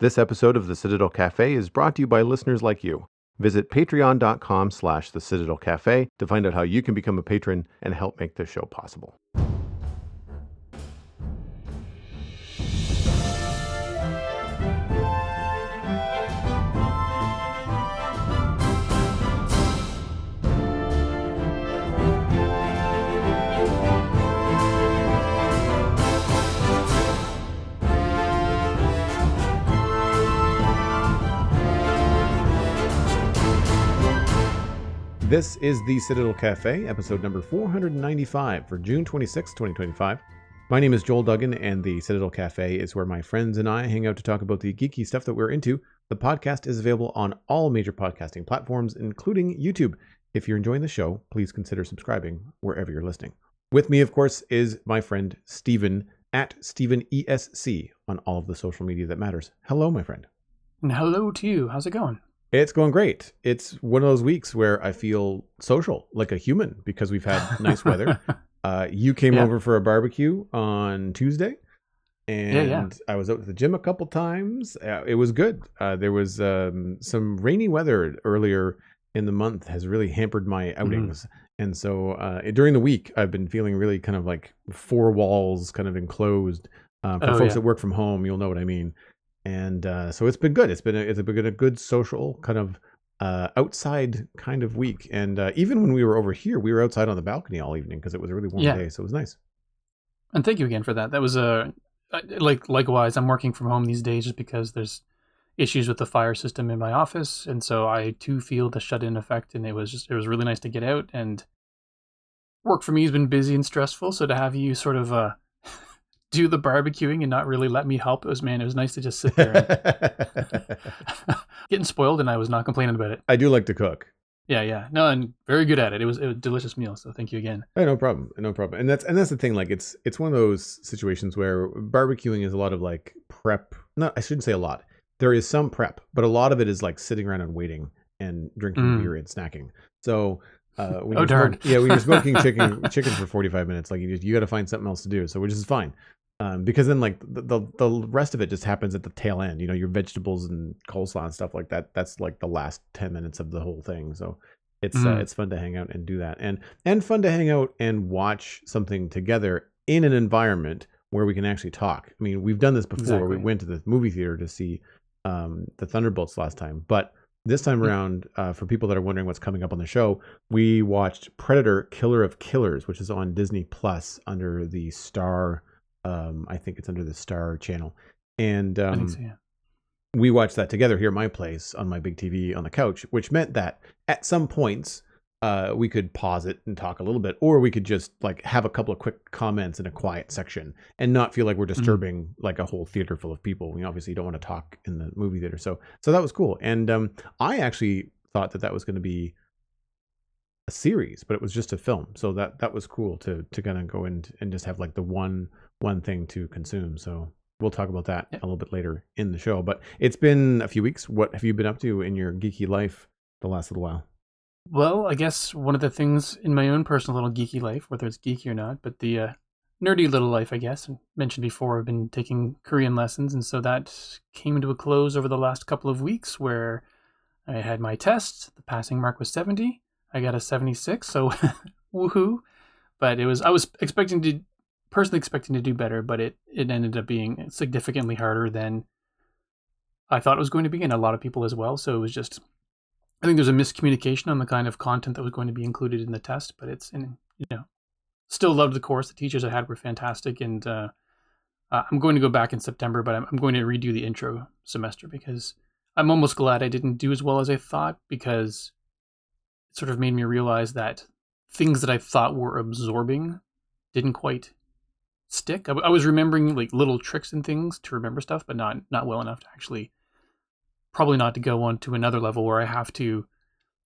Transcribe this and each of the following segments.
This episode of the Citadel Cafe is brought to you by listeners like you. Visit patreon.com/the Citadel Cafe to find out how you can become a patron and help make this show possible. This is the Citadel Cafe, episode number 495 for June 26, 2025. My name is Joel Duggan, and the Citadel Cafe is where my friends and I hang out to talk about the geeky stuff that we're into. The podcast is available on all major podcasting platforms, including YouTube. If you're enjoying the show, please consider subscribing wherever you're listening. With me, of course, is my friend Steven, at StevenESC on all of the social media that matters. Hello, my friend. And hello to you. How's it going? It's going great. It's one of those weeks where I feel social, like a human, because we've had nice weather. You came over for a barbecue on Tuesday, and I was out at the gym a couple times. It was good. There was some rainy weather earlier in the month has really hampered my outings. And so during the week, I've been feeling really kind of like four walls kind of enclosed. For folks that work from home, you'll know what I mean. And so it's been good. It's been a good social kind of outside kind of week. And even when we were over here, we were outside on the balcony all evening because it was a really warm day. So it was nice. And thank you again for that. That was likewise. I'm working from home these days just because there's issues with the fire system in my office, and so I too feel the shut-in effect. And it was really nice to get out. And work for me has been busy and stressful. So to have you sort of do the barbecuing and not really let me help, it was nice to just sit there and getting spoiled, and I was not complaining about it. I do like to cook. Yeah. No, and very good at it. It was a delicious meal, so thank you again. Hey, no problem. And that's the thing. Like it's one of those situations where barbecuing is a lot of like prep. I shouldn't say a lot. There is some prep, but a lot of it is like sitting around and waiting and drinking beer and snacking. So when you're smoking chicken for 45 minutes, like you got to find something else to do. So which is fine. Because then like the rest of it just happens at the tail end, your vegetables and coleslaw and stuff like that. That's like the last 10 minutes of the whole thing. So it's fun to hang out and do that, and fun to hang out and watch something together in an environment where we can actually talk. I mean, we've done this before. Exactly. We went to the movie theater to see the Thunderbolts last time, but this time around, for people that are wondering what's coming up on the show, we watched Predator: Killer of Killers, which is on Disney Plus under the Star. I think it's under the Star channel, and I think so, yeah. We watched that together here at my place on my big TV on the couch, which meant that at some points we could pause it and talk a little bit, or we could just like have a couple of quick comments in a quiet section and not feel like we're disturbing like a whole theater full of people. We obviously don't want to talk in the movie theater, so that was cool. And I actually thought that was going to be a series, but it was just a film, so that was cool to kind of go in and just have like the one thing to consume. So we'll talk about that a little bit later in the show. But it's been a few weeks. What have you been up to in your geeky life the last little while? Well, I guess one of the things in my own personal little geeky life, whether it's geeky or not, but the nerdy little life, I guess, I mentioned before, I've been taking Korean lessons, and so that came to a close over the last couple of weeks where I had my test. The passing mark was 70. I got a 76, so woohoo. But I was personally expecting to do better, but it ended up being significantly harder than I thought it was going to be, and a lot of people as well. So it was just, I think there's a miscommunication on the kind of content that was going to be included in the test, but still loved the course. The teachers I had were fantastic, and I'm going to go back in September, but I'm going to redo the intro semester because I'm almost glad I didn't do as well as I thought, because it sort of made me realize that things that I thought were absorbing didn't quite stick. I was remembering like little tricks and things to remember stuff, but not well enough to actually, probably not to go on to another level where I have to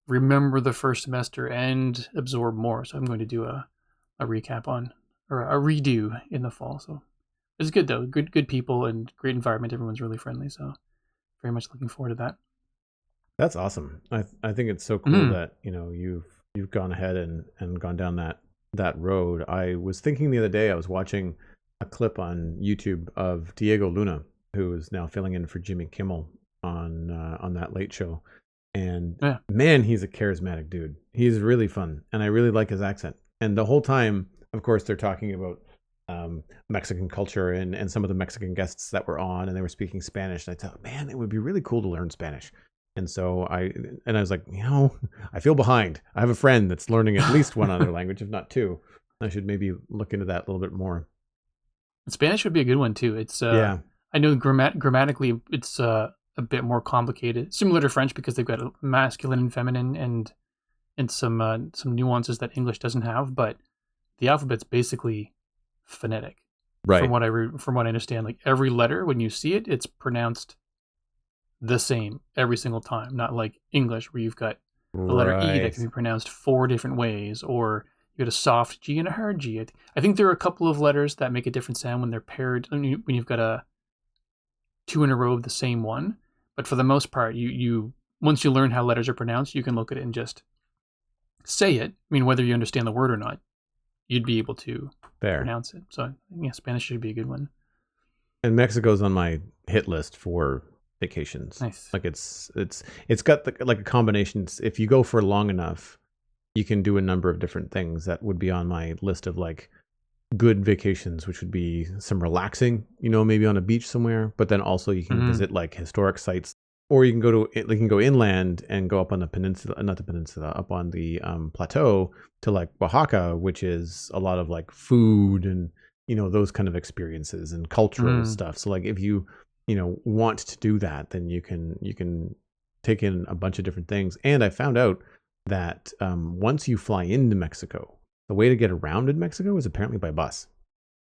remember the first semester and absorb more. So I'm going to do a recap on, or a redo in the fall. So it's good though. Good people and great environment. Everyone's really friendly. So very much looking forward to that. That's awesome. I think it's so cool that you've gone ahead and gone down that road. I was thinking the other day, I was watching a clip on YouTube of Diego Luna, who is now filling in for Jimmy Kimmel on that Late Show. And Yeah. man, he's a charismatic dude. He's really fun, and I really like his accent. And the whole time, of course, they're talking about Mexican culture and some of the Mexican guests that were on, and they were speaking Spanish. And I thought, man, it would be really cool to learn Spanish. And so I was like, I feel behind. I have a friend that's learning at least one other language, if not two. I should maybe look into that a little bit more. Spanish would be a good one too. It's yeah. I know grammatically it's a bit more complicated, similar to French because they've got masculine and feminine and some nuances that English doesn't have. But the alphabet's basically phonetic, right? From what I understand, like every letter when you see it, it's pronounced the same every single time. Not like English where you've got the letter E that can be pronounced 4 different ways, or you got a soft G and a hard G. I think there are a couple of letters that make a different sound when they're paired. When you've got 2 in a row of the same one. But for the most part, you once you learn how letters are pronounced, you can look at it and just say it. I mean, whether you understand the word or not, you'd be able to pronounce it. So yeah, Spanish should be a good one. And Mexico's on my hit list for vacations. Nice. Like it's got like a combination. If you go for long enough, you can do a number of different things that would be on my list of like good vacations, which would be some relaxing, maybe on a beach somewhere, but then also you can visit like historic sites, or you can go inland and go up on the peninsula, not the peninsula, up on the plateau to like Oaxaca, which is a lot of like food and, those kind of experiences and cultural stuff. So like if you, want to do that, then you can take in a bunch of different things. And I found out that once you fly into Mexico, the way to get around in Mexico is apparently by bus.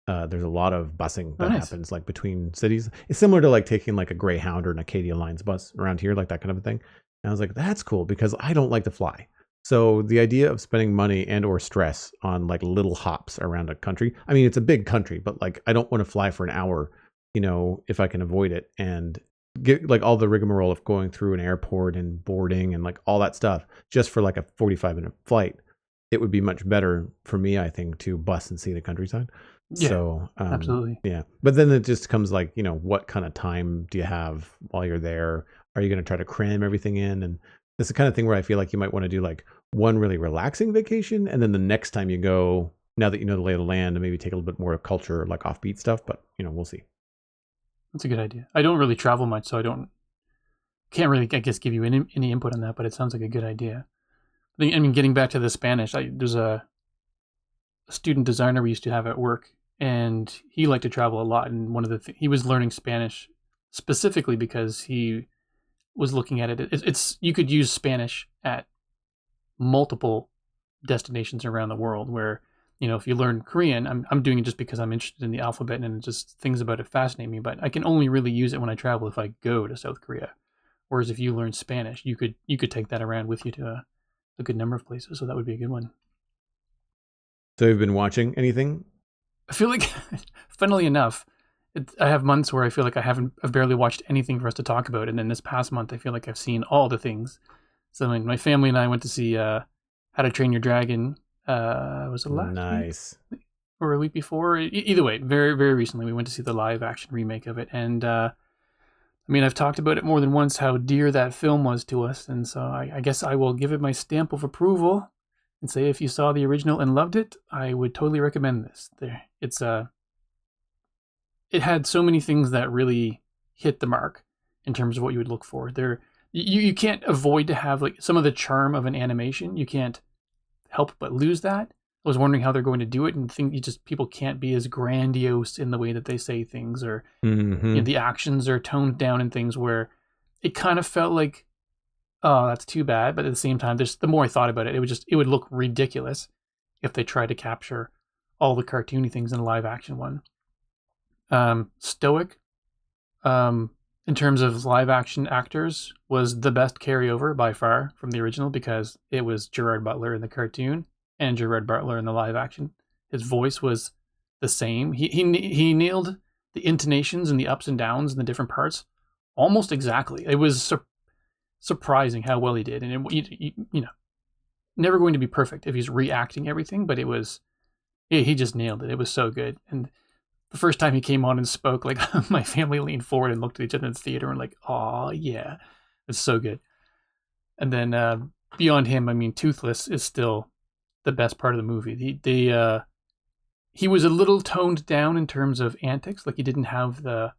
There's a lot of busing that happens like between cities. It's similar to like taking like a Greyhound or an Acadia Lines bus around here, like that kind of a thing. And I was like, that's cool because I don't like to fly. So the idea of spending money and or stress on like little hops around a country. I mean, it's a big country, but like I don't want to fly for an hour, if I can avoid it, and get like all the rigmarole of going through an airport and boarding and like all that stuff just for like a 45-minute flight. It would be much better for me, I think, to bus and see the countryside. Yeah, so absolutely. Yeah, but then it just comes like, what kind of time do you have while you're there? Are you going to try to cram everything in? And it's the kind of thing where I feel like you might want to do like one really relaxing vacation, and then the next time you go, now that you know the lay of the land, and maybe take a little bit more of culture, like offbeat stuff. But we'll see. That's a good idea. I don't really travel much, so can't really, I guess, give you any input on that. But it sounds like a good idea. I mean, getting back to the Spanish, there's a student designer we used to have at work, and he liked to travel a lot. And one of he was learning Spanish specifically because he was looking at it. It's you could use Spanish at multiple destinations around the world. Where if you learn Korean, I'm doing it just because I'm interested in the alphabet and just things about it fascinate me. But I can only really use it when I travel if I go to South Korea. Whereas if you learn Spanish, you could take that around with you to a good number of places, so that would be a good one. So you've been watching anything? I feel like, funnily enough, I have months where I feel like I've barely watched anything for us to talk about, and then this past month I feel like I've seen all the things. So my family and I went to see How to Train Your Dragon. Was it last week? Or a week before? Either way, very, very recently we went to see the live action remake of it, and I've talked about it more than once how dear that film was to us, and so I guess I will give it my stamp of approval and say if you saw the original and loved it, I would totally recommend this. It had so many things that really hit the mark in terms of what you would look for. You can't avoid to have like some of the charm of an animation. You can't help but lose that. I was wondering how they're going to do it, and think people can't be as grandiose in the way that they say things, or the actions are toned down in things where it kind of felt like, oh, that's too bad. But at the same time, the more I thought about it, it would look ridiculous if they tried to capture all the cartoony things in a live action one. Stoic, in terms of live action actors, was the best carryover by far from the original, because it was Gerard Butler in the cartoon and Gerard Butler in the live action. His voice was the same. He nailed the intonations and the ups and downs and the different parts almost exactly. It was surprising how well he did, and never going to be perfect if he's reacting everything, but he just nailed it. It was so good. And the first time he came on and spoke, like my family leaned forward and looked at each other in the theater and like, oh yeah, it's so good. And then beyond him, I mean, Toothless is still the best part of the movie. He was a little toned down in terms of antics, like he didn't have the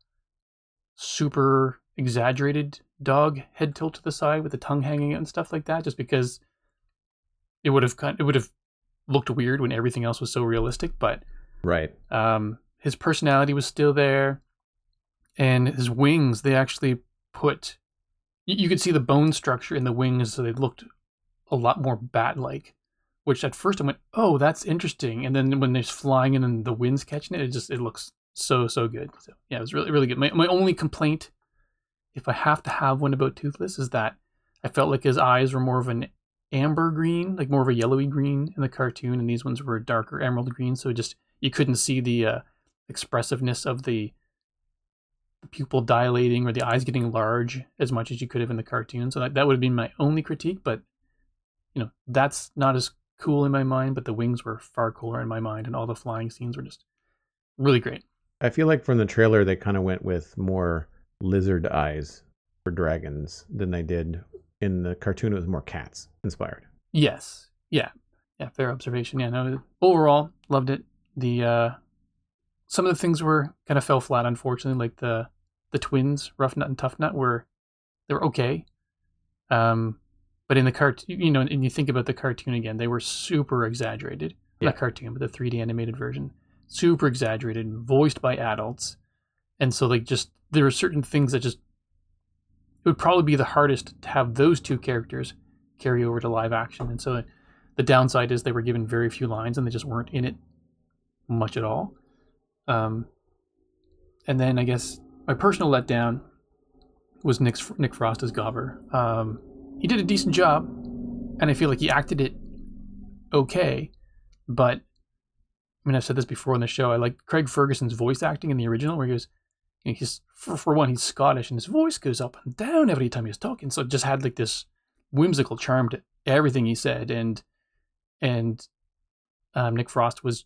super exaggerated dog head tilt to the side with the tongue hanging out and stuff like that, just because it would have looked weird when everything else was so realistic. But right. His personality was still there, and his wings, they actually put, you could see the bone structure in the wings, so they looked a lot more bat-like, which at first I went, oh, that's interesting. And then when they're flying in and the wind's catching it, it looks so good. So yeah, it was really, really good. My only complaint, if I have to have one about Toothless, is that I felt like his eyes were more of an amber green, like more of a yellowy green in the cartoon, and these ones were darker emerald green, so you couldn't see the expressiveness of the pupil dilating or the eyes getting large as much as you could have in the cartoon. So that would have been my only critique, but that's not as cool in my mind, but the wings were far cooler in my mind, and all the flying scenes were just really great. I feel like from the trailer they kind of went with more lizard eyes for dragons than they did in the cartoon. It was more cats inspired. Yes. Yeah, fair observation. Yeah, no, overall loved it. The some of the things kind of fell flat, unfortunately, like the twins, Rough Nut and Tough Nut, they were okay. But in the cartoon, and you think about the cartoon again, they were super exaggerated. Yeah. Not cartoon, but the 3D animated version, super exaggerated, voiced by adults, and so there were certain things that it would probably be the hardest to have those two characters carry over to live action. And so the downside is they were given very few lines and they just weren't in it much at all. And then I guess my personal letdown was Nick Frost as Gobber. He did a decent job, and I feel like he acted it okay, but I mean, I've said this before on the show, I like Craig Ferguson's voice acting in the original, where he goes, he's for one, he's Scottish, and his voice goes up and down every time he's talking, so it just had like this whimsical charm to everything he said, and Nick Frost was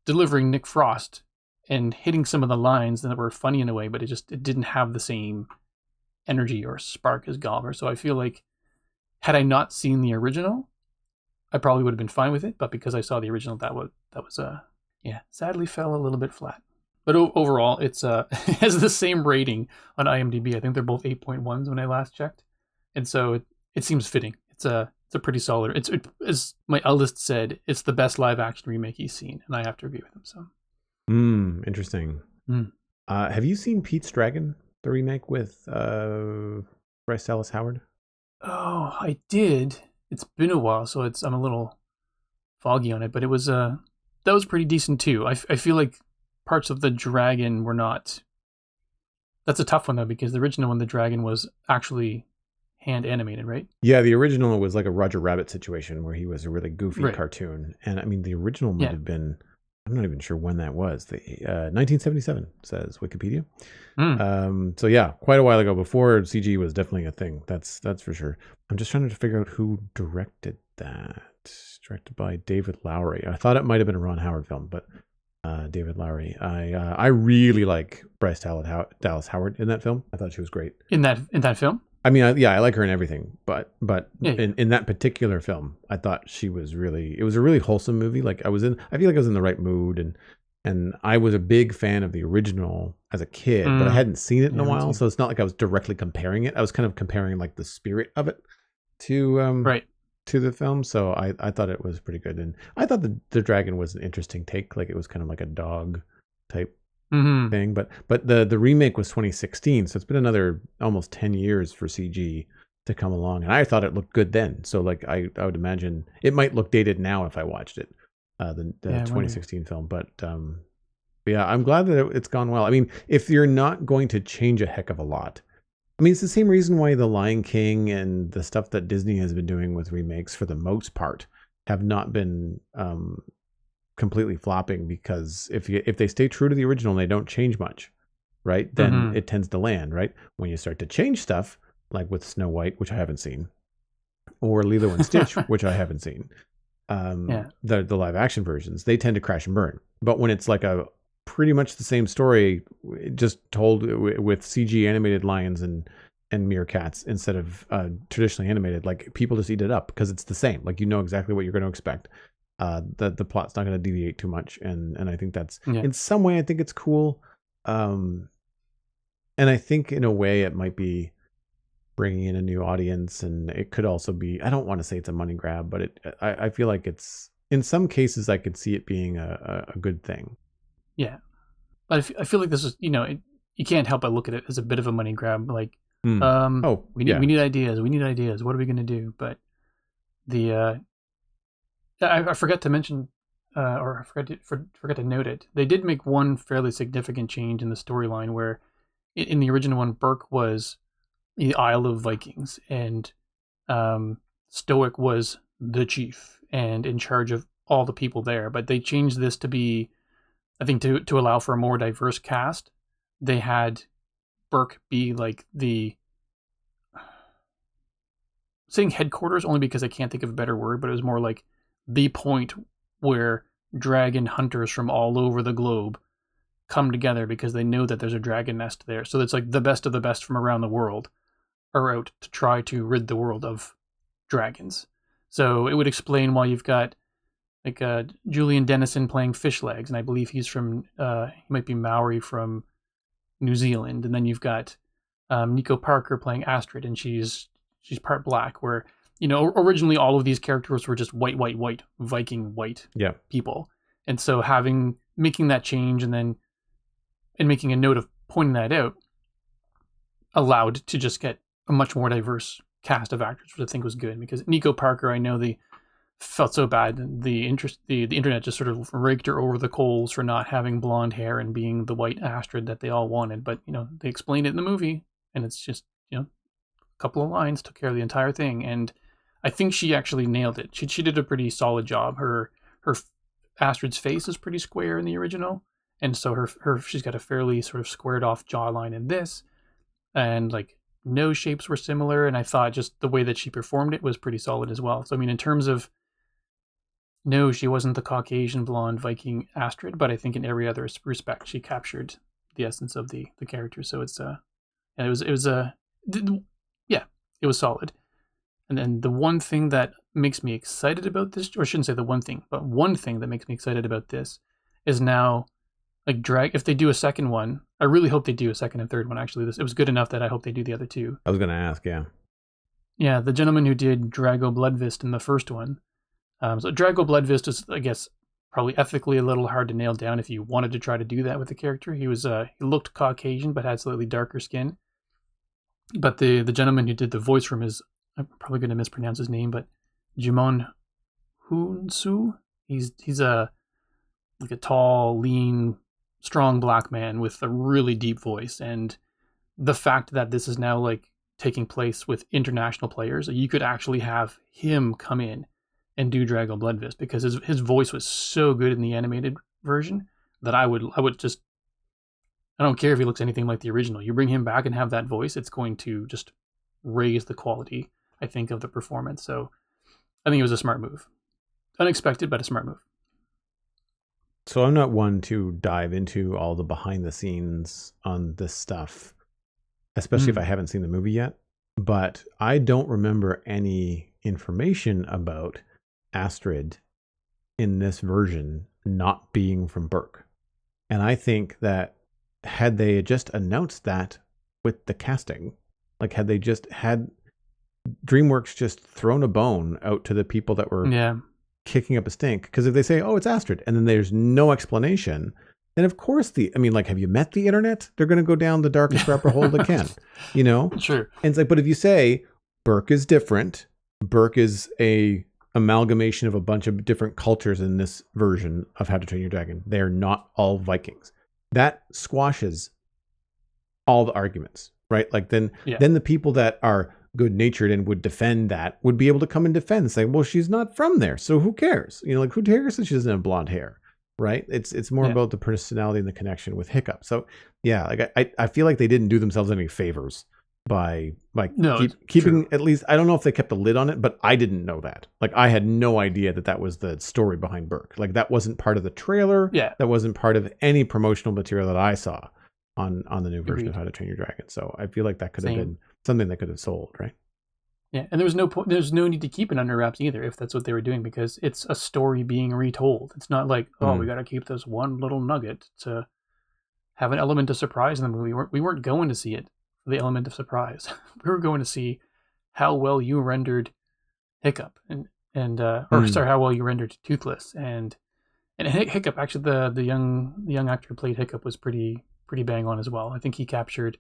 delivering Nick Frost and hitting some of the lines that were funny in a way, but it didn't have the same energy or spark as Gobber. So I feel like had I not seen the original, I probably would have been fine with it. But because I saw the original, that was sadly fell a little bit flat. But overall, it has the same rating on IMDb. I think they're both 8.1s when I last checked, and so it seems fitting. It's a pretty solid. It's as my eldest said, it's the best live action remake he's seen, and I have to agree with him. So, interesting. Have you seen Pete's Dragon, the remake with Bryce Dallas Howard? Oh, I did. It's been a while, so I'm a little foggy on it. But it was that was pretty decent too. I feel like parts of the dragon were not. That's a tough one though, because the original one, the dragon was actually hand animated, right? Yeah, the original was like a Roger Rabbit situation where he was a really goofy cartoon, and I mean the original might have been. I'm not even sure when that was. 1977 says Wikipedia. So yeah, quite a while ago, before CG was definitely a thing. That's for sure. I'm just trying to figure out who directed that. Directed by David Lowery. I thought it might have been a Ron Howard film, but David Lowery. I really like Bryce Dallas Howard in that film. I thought she was great in that film. I mean, I like her in everything, but in that particular film, I thought it was a really wholesome movie. Like I feel like I was in the right mood, and I was a big fan of the original as a kid, but I hadn't seen it in a while. So it's not like I was directly comparing it. I was kind of comparing like the spirit of it to the film. So I thought it was pretty good. And I thought the dragon was an interesting take. Like it was kind of like a dog type thing, but the remake was 2016, so it's been another almost 10 years for CG to come along, and I thought it looked good then. So like I would imagine it might look dated now if I watched it, the 2016 film. But yeah, I'm glad that it's gone well. I mean, if you're not going to change a heck of a lot, I mean, it's the same reason why The Lion King and the stuff that Disney has been doing with remakes for the most part have not been completely flopping, because if they stay true to the original and they don't change much, right, then it tends to land, right? When you start to change stuff, like with Snow White, which I haven't seen, or Lilo and Stitch, which I haven't seen, the live action versions, they tend to crash and burn. But when it's like a pretty much the same story, just told with CG animated lions and meerkats instead of traditionally animated. Like, people just eat it up because it's the same. Like, you know exactly what you're going to expect. The plot's not going to deviate too much, and I think that's in some way I think it's cool. And I think in a way it might be bringing in a new audience, and it could also be, I don't want to say it's a money grab, but I feel like it's, in some cases I could see it being a good thing. Yeah, but I feel like this is, you can't help but look at it as a bit of a money grab. Like, we need ideas. We need ideas. What are we going to do? But I forgot to mention, or forgot to note it. They did make one fairly significant change in the storyline where, in the original one, Burke was the Isle of Vikings, and Stoic was the chief and in charge of all the people there. But they changed this to be, I think, to allow for a more diverse cast. They had Burke be like the, saying headquarters only because I can't think of a better word, but it was more like the point where dragon hunters from all over the globe come together because they know that there's a dragon nest there. So it's like the best of the best from around the world are out to try to rid the world of dragons. So it would explain why you've got like Julian Dennison playing Fish Legs, and I believe he's from, he might be Maori from New Zealand. And then you've got Nico Parker playing Astrid, and she's part black, where, originally all of these characters were just white, Viking white people. And so making that change and making a note of pointing that out allowed to just get a much more diverse cast of actors, which I think was good, because Nico Parker, I know they felt so bad. The internet just sort of raked her over the coals for not having blonde hair and being the white Astrid that they all wanted. But, they explained it in the movie, and it's just, a couple of lines took care of the entire thing. And I think she actually nailed it. She did a pretty solid job. Her Astrid's face is pretty square in the original, and so she's got a fairly sort of squared off jawline in this, and like nose shapes were similar, and I thought just the way that she performed it was pretty solid as well. So I mean, in terms of, no, she wasn't the Caucasian blonde Viking Astrid, but I think in every other respect she captured the essence of the character. So it's it was solid. And then the one thing that makes me excited about this, or I shouldn't say the one thing, but one thing that makes me excited about this is now, like, if they do a second one, I really hope they do a second and third one. Actually, it was good enough that I hope they do the other two. I was going to ask, yeah. Yeah, the gentleman who did Drago Bloodfist in the first one. So Drago Bloodfist is, I guess, probably ethically a little hard to nail down if you wanted to try to do that with the character. He looked Caucasian but had slightly darker skin. But the gentleman who did the voice from his, I'm probably going to mispronounce his name, but Jimon Hunsu. He's a tall, lean, strong black man with a really deep voice. And the fact that this is now like taking place with international players, you could actually have him come in and do Drago Bloodfist, because his voice was so good in the animated version that I would just, I don't care if he looks anything like the original. You bring him back and have that voice, it's going to just raise the quality, I think, of the performance. So I think it was a smart move. Unexpected, but a smart move. So I'm not one to dive into all the behind the scenes on this stuff, especially if I haven't seen the movie yet. But I don't remember any information about Astrid in this version not being from Burke. And I think that had they just announced that with the casting, like had DreamWorks just thrown a bone out to the people that were kicking up a stink, because if they say, oh, it's Astrid, and then there's no explanation, then of course have you met the internet? They're going to go down the darkest rabbit hole they can, Sure. And it's like, but if you say Burke is different, Burke is a amalgamation of a bunch of different cultures in this version of How to Train Your Dragon, they're not all Vikings. That squashes all the arguments, right? Like then the people that are good natured and would defend that would be able to come and defend and say, well, she's not from there, so who cares? Who cares that she doesn't have blonde hair, right? It's more about the personality and the connection with Hiccup. So yeah, like I feel like they didn't do themselves any favors by No, it's keeping true. at least. I don't know if they kept a lid on it, but I didn't know that. Like I had no idea that was the story behind Burke. Like that wasn't part of the trailer. Yeah, That wasn't part of any promotional material that I saw on the new version of agreed. How to Train Your Dragon. So I feel like that could have Same. been something that could have sold, right? Yeah, and there's no need to keep it under wraps either if that's what they were doing, because it's a story being retold. It's not like, oh, we got to keep this one little nugget to have an element of surprise in the movie. We weren't going to see it for the element of surprise. We were going to see how well you rendered Hiccup how well you rendered Toothless and Hiccup. Actually, the young actor who played Hiccup was pretty bang on as well. I think he captured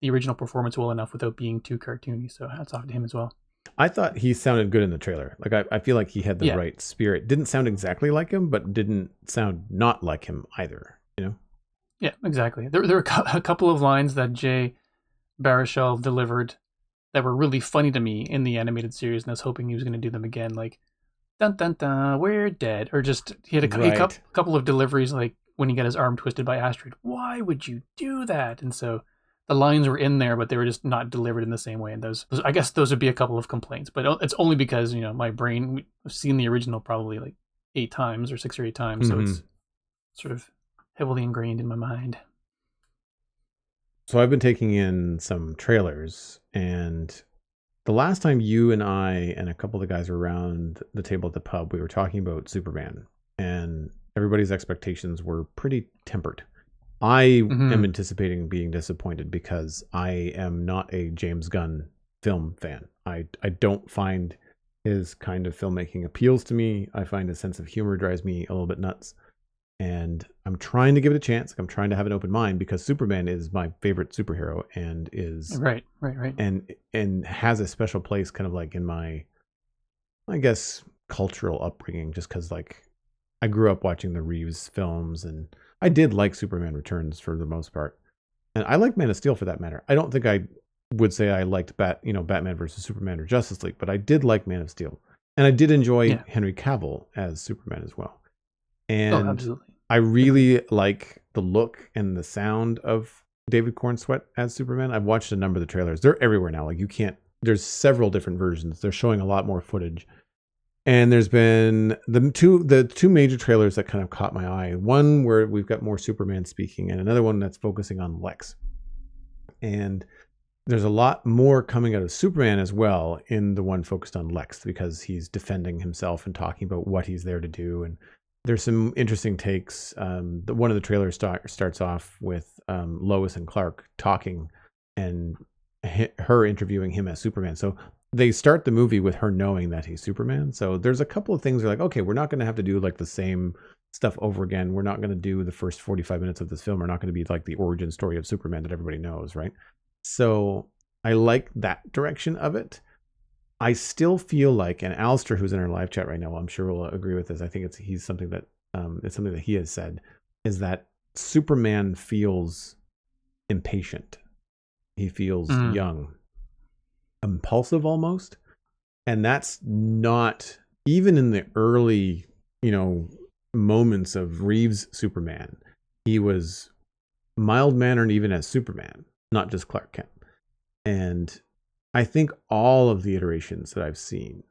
the original performance well enough without being too cartoony. So hats off to him as well. I thought he sounded good in the trailer. Like I feel like he had the right spirit. Didn't sound exactly like him, but didn't sound not like him either. You know? Yeah, exactly. There were a couple of lines that Jay Baruchel delivered that were really funny to me in the animated series, and I was hoping he was going to do them again, like "dun dun dun, we're dead," or just he had a couple of deliveries, like when he got his arm twisted by Astrid. Why would you do that? And so the lines were in there, but they were just not delivered in the same way. And those I guess those would be a couple of complaints, but it's only because my brain. I've seen the original probably like 8 times or 6 or 8 times, so it's sort of heavily ingrained in my mind. So I've been taking in some trailers, and the last time you and I and a couple of the guys were around the table at the pub, we were talking about Superman, and everybody's expectations were pretty tempered. I am anticipating being disappointed because I am not a James Gunn film fan. I don't find his kind of filmmaking appeals to me. I find his sense of humor drives me a little bit nuts. And I'm trying to give it a chance. I'm trying to have an open mind because Superman is my favorite superhero and is right. And has a special place kind of like in my, I guess, cultural upbringing, just because like I grew up watching the Reeves films and I did like Superman Returns for the most part. And I like Man of Steel for that matter. I don't think I would say I liked Batman versus Superman or Justice League, but I did like Man of Steel. And I did enjoy Henry Cavill as Superman as well. And absolutely. I really like the look and the sound of David Cornsweet as Superman. I've watched a number of the trailers. They're everywhere now. Like there's several different versions. They're showing a lot more footage. And there's been the two major trailers that kind of caught my eye. One where we've got more Superman speaking, and another one that's focusing on Lex. And there's a lot more coming out of Superman as well in the one focused on Lex, because he's defending himself and talking about what he's there to do. And there's some interesting takes. One of the trailers starts off with Lois and Clark talking and her interviewing him as Superman. So they start the movie with her knowing that he's Superman. So there's a couple of things that are like, okay, we're not going to have to do like the same stuff over again. We're not going to do the first 45 minutes of this film. We're not going to be like the origin story of Superman that everybody knows, right? So I like that direction of it. I still feel like, and Alastair, who's in our live chat right now, I'm sure will agree with this. I think it's something that he has said, is that Superman feels impatient. He feels young, impulsive almost, and that's not even in the early, moments of Reeves' Superman. He was mild-mannered even as Superman, not just Clark Kent, and I think all of the iterations that I've seen,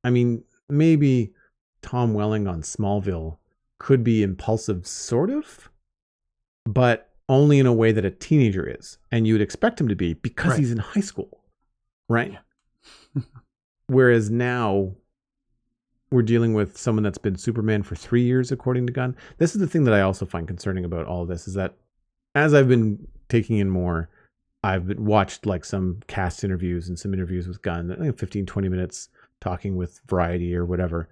I mean, maybe Tom Welling on Smallville could be impulsive, sort of, but only in a way that a teenager is. And you would expect him to be because he's in high school, right? Yeah. Whereas now we're dealing with someone that's been Superman for 3 years, according to Gunn. This is the thing that I also find concerning about all of this, is that as I've been taking in more, I've watched like some cast interviews and some interviews with Gunn, 15, 20 minutes talking with Variety or whatever.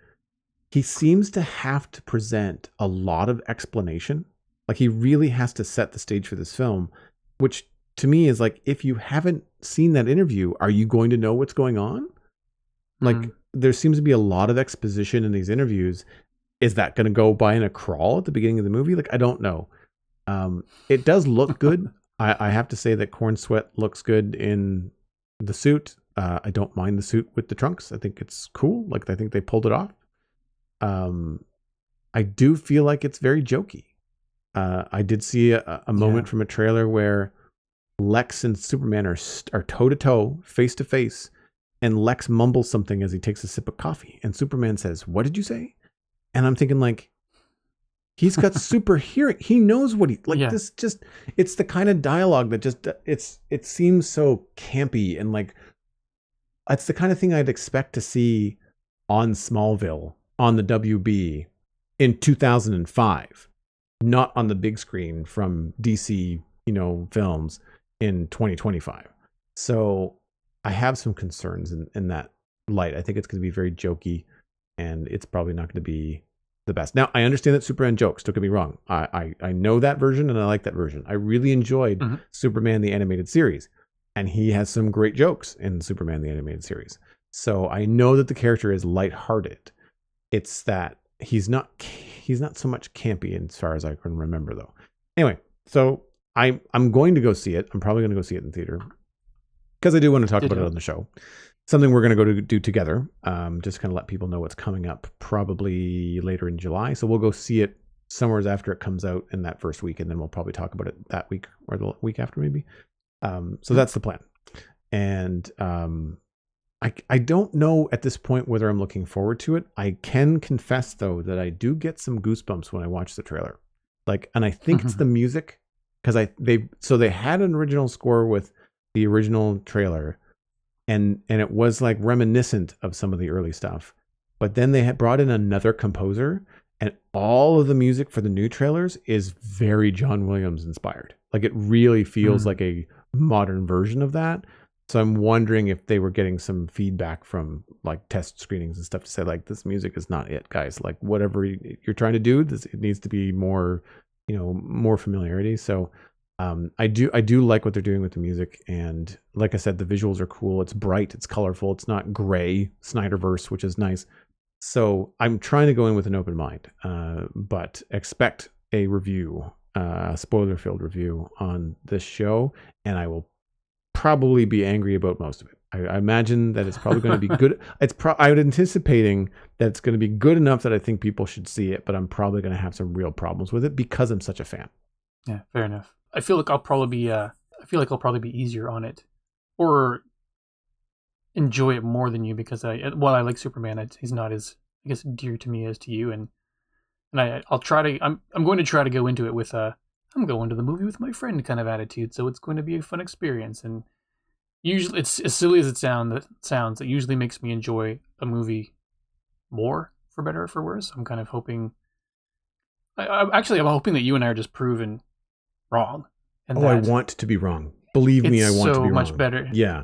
He seems to have to present a lot of explanation. Like he really has to set the stage for this film, which to me is like, if you haven't seen that interview, are you going to know what's going on? Like there seems to be a lot of exposition in these interviews. Is that going to go by in a crawl at the beginning of the movie? Like, I don't know. It does look good. I have to say that Cornsweet looks good in the suit. I don't mind the suit with the trunks. I think it's cool. Like, I think they pulled it off. I do feel like it's very jokey. I did see a moment from a trailer where Lex and Superman are toe to toe, face to face, and Lex mumbles something as he takes a sip of coffee, and Superman says, "What did you say?" And I'm thinking, like, he's got super hearing. He knows what he like. This just, it's the kind of dialogue that just it seems so campy, and like it's the kind of thing I'd expect to see on Smallville on the WB in 2005, not on the big screen from DC, films in 2025. So I have some concerns in that light. I think it's going to be very jokey, and it's probably not going to be the best. Now, I understand that Superman jokes. Don't get me wrong. I know that version, and I like that version. I really enjoyed Superman the Animated Series, and he has some great jokes in Superman the Animated Series. So I know that the character is lighthearted. It's that he's not so much campy as far as I can remember, though. Anyway, so I'm going to go see it. I'm probably going to go see it in theater because I do want to talk about it on the show. Something we're going to go do together. Just kind of let people know what's coming up probably later in July. So we'll go see it somewhere after it comes out in that first week, and then we'll probably talk about it that week or the week after maybe. So that's the plan. And I don't know at this point whether I'm looking forward to it. I can confess, though, that I do get some goosebumps when I watch the trailer. And I think it's the music, because they had an original score with the original trailer, and it was like reminiscent of some of the early stuff. But then they had brought in another composer, and all of the music for the new trailers is very John Williams inspired. Like, it really feels like a modern version of that. So I'm wondering if they were getting some feedback from like test screenings and stuff to say, like, this music is not it, guys. Like, whatever you're trying to do, it needs to be more, more familiarity. So I do like what they're doing with the music, and like I said, the visuals are cool. It's bright, it's colorful, it's not gray Snyderverse, which is nice. So I'm trying to go in with an open mind, but expect a review, spoiler-filled review on this show, and I will probably be angry about most of it. I imagine that it's probably going to be good. I would anticipating that it's going to be good enough that I think people should see it, but I'm probably going to have some real problems with it because I'm such a fan. Yeah, fair enough. I feel like I'll probably be easier on it, or enjoy it more than you, because while I like Superman, he's not as, I guess, dear to me as to you, and I'll try to. I'm going to try to go into it with I'm going to the movie with my friend kind of attitude, so it's going to be a fun experience. And usually, it's as silly as it sounds. It usually makes me enjoy a movie more, for better or for worse. I'm kind of hoping. I'm hoping that you and I are just proven wrong. And I want to be wrong. Believe me, I want to be wrong. It's so much better. Yeah.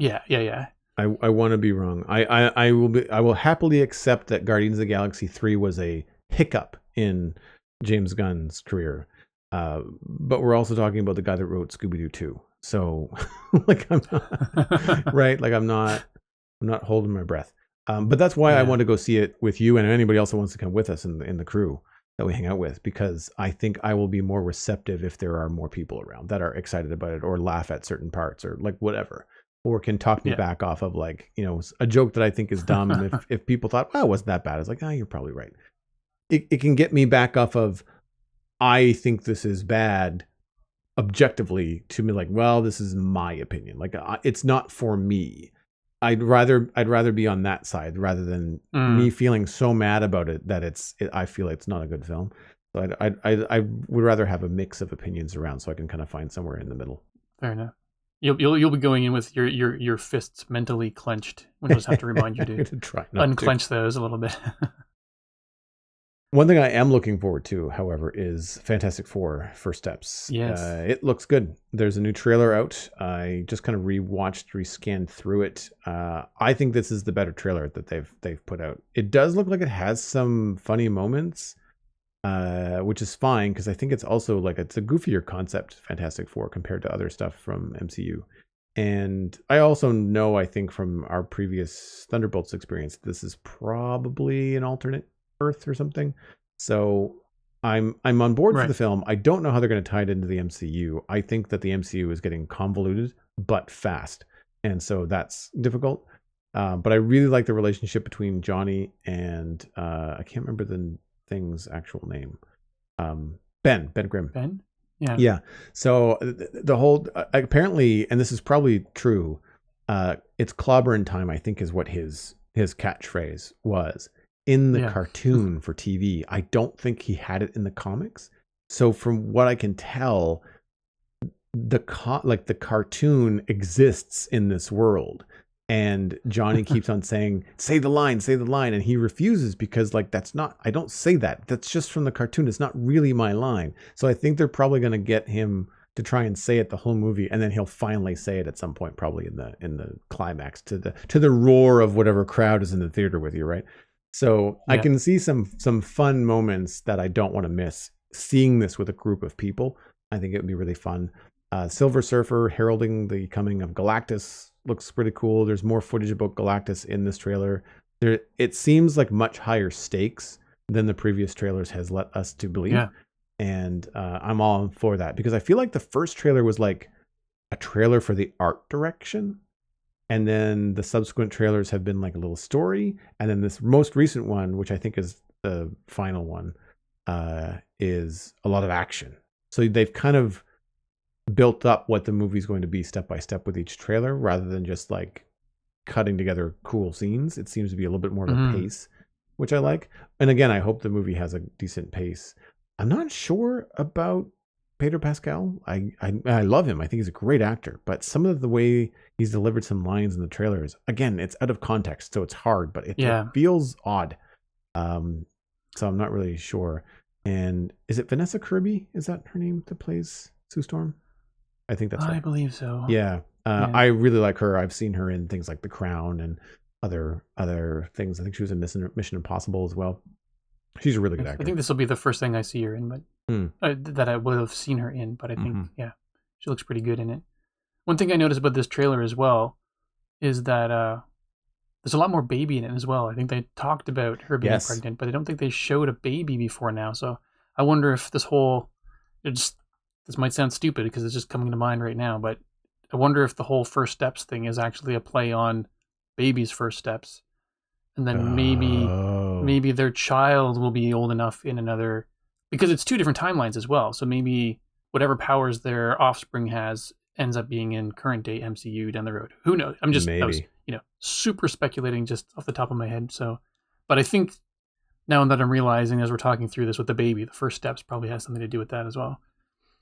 I want to be wrong. I will happily accept that Guardians of the Galaxy 3 was a hiccup in James Gunn's career. But we're also talking about the guy that wrote Scooby-Doo 2. So like, I'm not, right? Like, I'm not holding my breath. But that's why I want to go see it with you and anybody else that wants to come with us in the crew that we hang out with, because I think I will be more receptive if there are more people around that are excited about it, or laugh at certain parts, or like whatever, or can talk me back off of, like, a joke that I think is dumb. And if people thought, well, it wasn't that bad, it's like, you're probably right. It can get me back off of, I think this is bad objectively, to me, like, well, this is my opinion. Like, it's not for me. I'd rather be on that side rather than me feeling so mad about it that I feel it's not a good film. So I would rather have a mix of opinions around, so I can kind of find somewhere in the middle. Fair enough. You'll be going in with your fists mentally clenched. We'll just have to remind you to try unclench those a little bit. One thing I am looking forward to, however, is Fantastic Four: First Steps. Yes. It looks good. There's a new trailer out. I just kind of rescanned through it. I think this is the better trailer that they've put out. It does look like it has some funny moments, which is fine, because I think it's also like, it's a goofier concept, Fantastic Four, compared to other stuff from MCU. And I also know, I think from our previous Thunderbolts experience, this is probably an alternate Earth or something. So I'm on board for the film. I don't know how they're going to tie it into the MCU. I think that the MCU is getting convoluted but fast, and so that's difficult. But I really like the relationship between Johnny and I can't remember the thing's actual name. Ben Grimm. Yeah. Yeah. So the whole apparently, and this is probably true, it's clobbering time, I think, is what his catchphrase was in the Yeah. cartoon for TV. I don't think he had it in the comics. So from what I can tell, the cartoon exists in this world, and Johnny keeps on saying, say the line, and he refuses because like, that's not, I don't say that, that's just from the cartoon, it's not really my line. So I think they're probably going to get him to try and say it the whole movie, and then he'll finally say it at some point, probably in the climax, to the roar of whatever crowd is in the theater with you, right? So I can see some fun moments that I don't want to miss seeing this with a group of people. I think it would be really fun. Silver Surfer heralding the coming of Galactus looks pretty cool. There's more footage about Galactus in this trailer. It seems like much higher stakes than the previous trailers has let us to believe. Yeah. And I'm all for that, because I feel like the first trailer was like a trailer for the art direction. And then the subsequent trailers have been like a little story. And then this most recent one, which I think is the final one, is a lot of action. So they've kind of built up what the movie's going to be step by step with each trailer, rather than just like cutting together cool scenes. It seems to be a little bit more of a pace, which I like. And again, I hope the movie has a decent pace. I'm not sure about Pedro Pascal. I love him. I think he's a great actor, but some of the way he's delivered some lines in the trailers, again, it's out of context, so it's hard, but it feels odd. So I'm not really sure. And is it Vanessa Kirby? Is that her name that plays Sue Storm? I think that's right. I believe so. Yeah. I really like her. I've seen her in things like The Crown and other things. I think she was in Mission Impossible as well. She's a really good actor. I think this will be the first thing I see her in, but that I would have seen her in. But I think, she looks pretty good in it. One thing I noticed about this trailer as well is that there's a lot more baby in it as well. I think they talked about her being pregnant, but I don't think they showed a baby before now. So I wonder if this might sound stupid because it's just coming to mind right now, but I wonder if the whole first steps thing is actually a play on baby's first steps. And then maybe their child will be old enough in another, because it's two different timelines as well. So maybe whatever powers their offspring has ends up being in current day MCU down the road. Who knows? I was, super speculating just off the top of my head. So, but I think now that I'm realizing as we're talking through this with the baby, the first steps probably has something to do with that as well.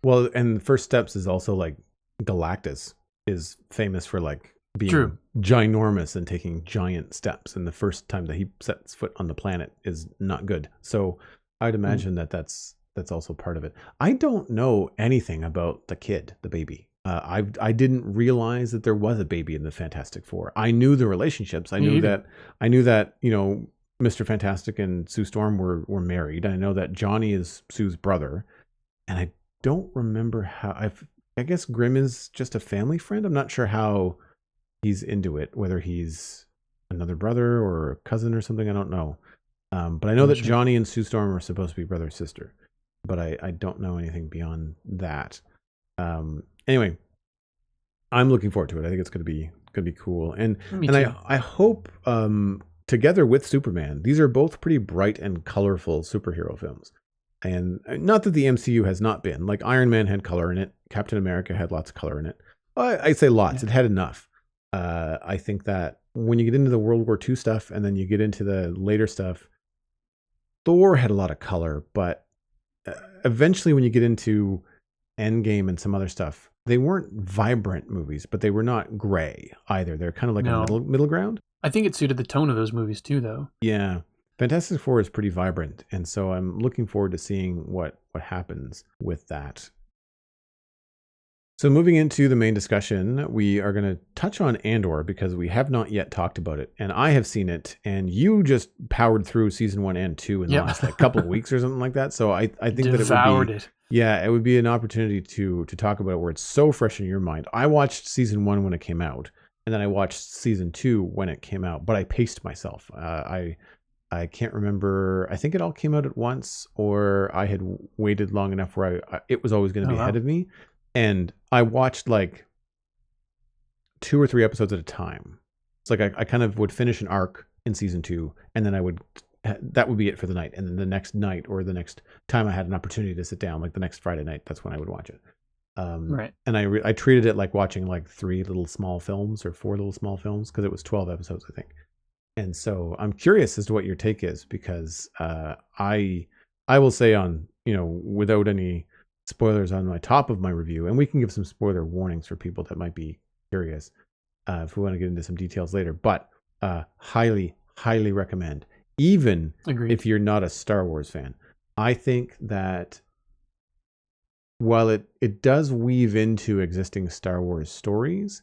Well, and First Steps is also like Galactus is famous for like being ginormous and taking giant steps. And the first time that he sets foot on the planet is not good. So I'd imagine that's also part of it. I don't know anything about the kid, the baby. I didn't realize that there was a baby in the Fantastic Four. I knew the relationships. I knew that Mr. Fantastic and Sue Storm were married. I know that Johnny is Sue's brother, and I don't remember how. I guess Grimm is just a family friend. I'm not sure how he's into it, whether he's another brother or a cousin or something. I don't know. But I know that Johnny and Sue Storm are supposed to be brother and sister, but I don't know anything beyond that. Anyway, I'm looking forward to it. I think it's going to be cool. And I hope together with Superman, these are both pretty bright and colorful superhero films. And not that the MCU has not been. Like Iron Man had color in it. Captain America had lots of color in it. I say lots. Yeah. It had enough. I think that when you get into the World War II stuff and then you get into the later stuff, Thor had a lot of color. But eventually when you get into Endgame and some other stuff, they weren't vibrant movies, but they were not gray either. They're kind of like a middle ground. I think it suited the tone of those movies too, though. Yeah. Fantastic Four is pretty vibrant, and so I'm looking forward to seeing what happens with that. So moving into the main discussion, we are going to touch on Andor because we have not yet talked about it, and I have seen it, and you just powered through season 1 and 2 in the last couple of weeks or something like that. So I think that it would be an opportunity to talk about it where it's so fresh in your mind. I watched season 1 when it came out, and then I watched season 2 when it came out, but I paced myself. I can't remember. I think it all came out at once, or I had waited long enough where it was always going to be ahead of me. And I watched like 2 or 3 episodes at a time. It's like I kind of would finish an arc in season 2, and then I would that would be it for the night. And then the next night or the next time I had an opportunity to sit down, like the next Friday night, that's when I would watch it. Right. And I treated it like watching like 3 little small films or 4 little small films, because it was 12 episodes, I think. And so I'm curious as to what your take is, because I will say, on, without any spoilers on my top of my review, and we can give some spoiler warnings for people that might be curious if we want to get into some details later, but highly recommend, even Agreed. if you're not a Star Wars fan. I think that while it does weave into existing Star Wars stories,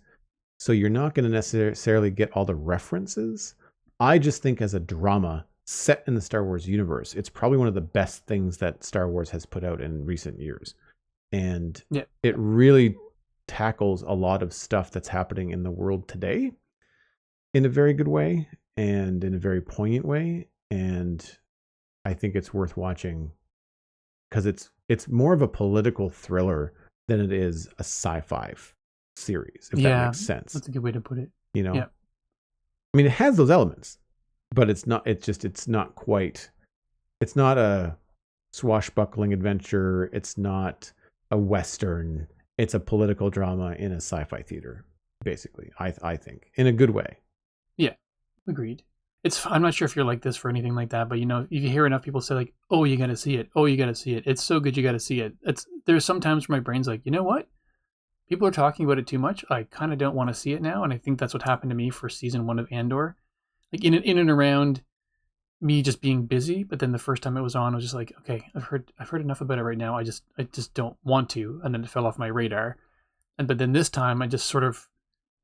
so you're not going to necessarily get all the references, I just think as a drama set in the Star Wars universe, it's probably one of the best things that Star Wars has put out in recent years. And it really tackles a lot of stuff that's happening in the world today in a very good way and in a very poignant way. And I think it's worth watching because it's more of a political thriller than it is a sci-fi series, if that makes sense. That's a good way to put it. I mean, it has those elements, but it's not a swashbuckling adventure. It's not a Western. It's a political drama in a sci-fi theater, basically, I think, in a good way. Yeah, agreed. I'm not sure if you're like this for anything like that, but if you hear enough people say like, "Oh, you got to see it. Oh, you got to see it. It's so good, you got to see it." There's sometimes where my brain's like, you know what? People are talking about it too much. I kind of don't want to see it now, and I think that's what happened to me for season 1 of Andor. Like in and around me just being busy, but then the first time it was on, I was just like, okay, I've heard enough about it right now. I just don't want to, and then it fell off my radar. But then this time, I just sort of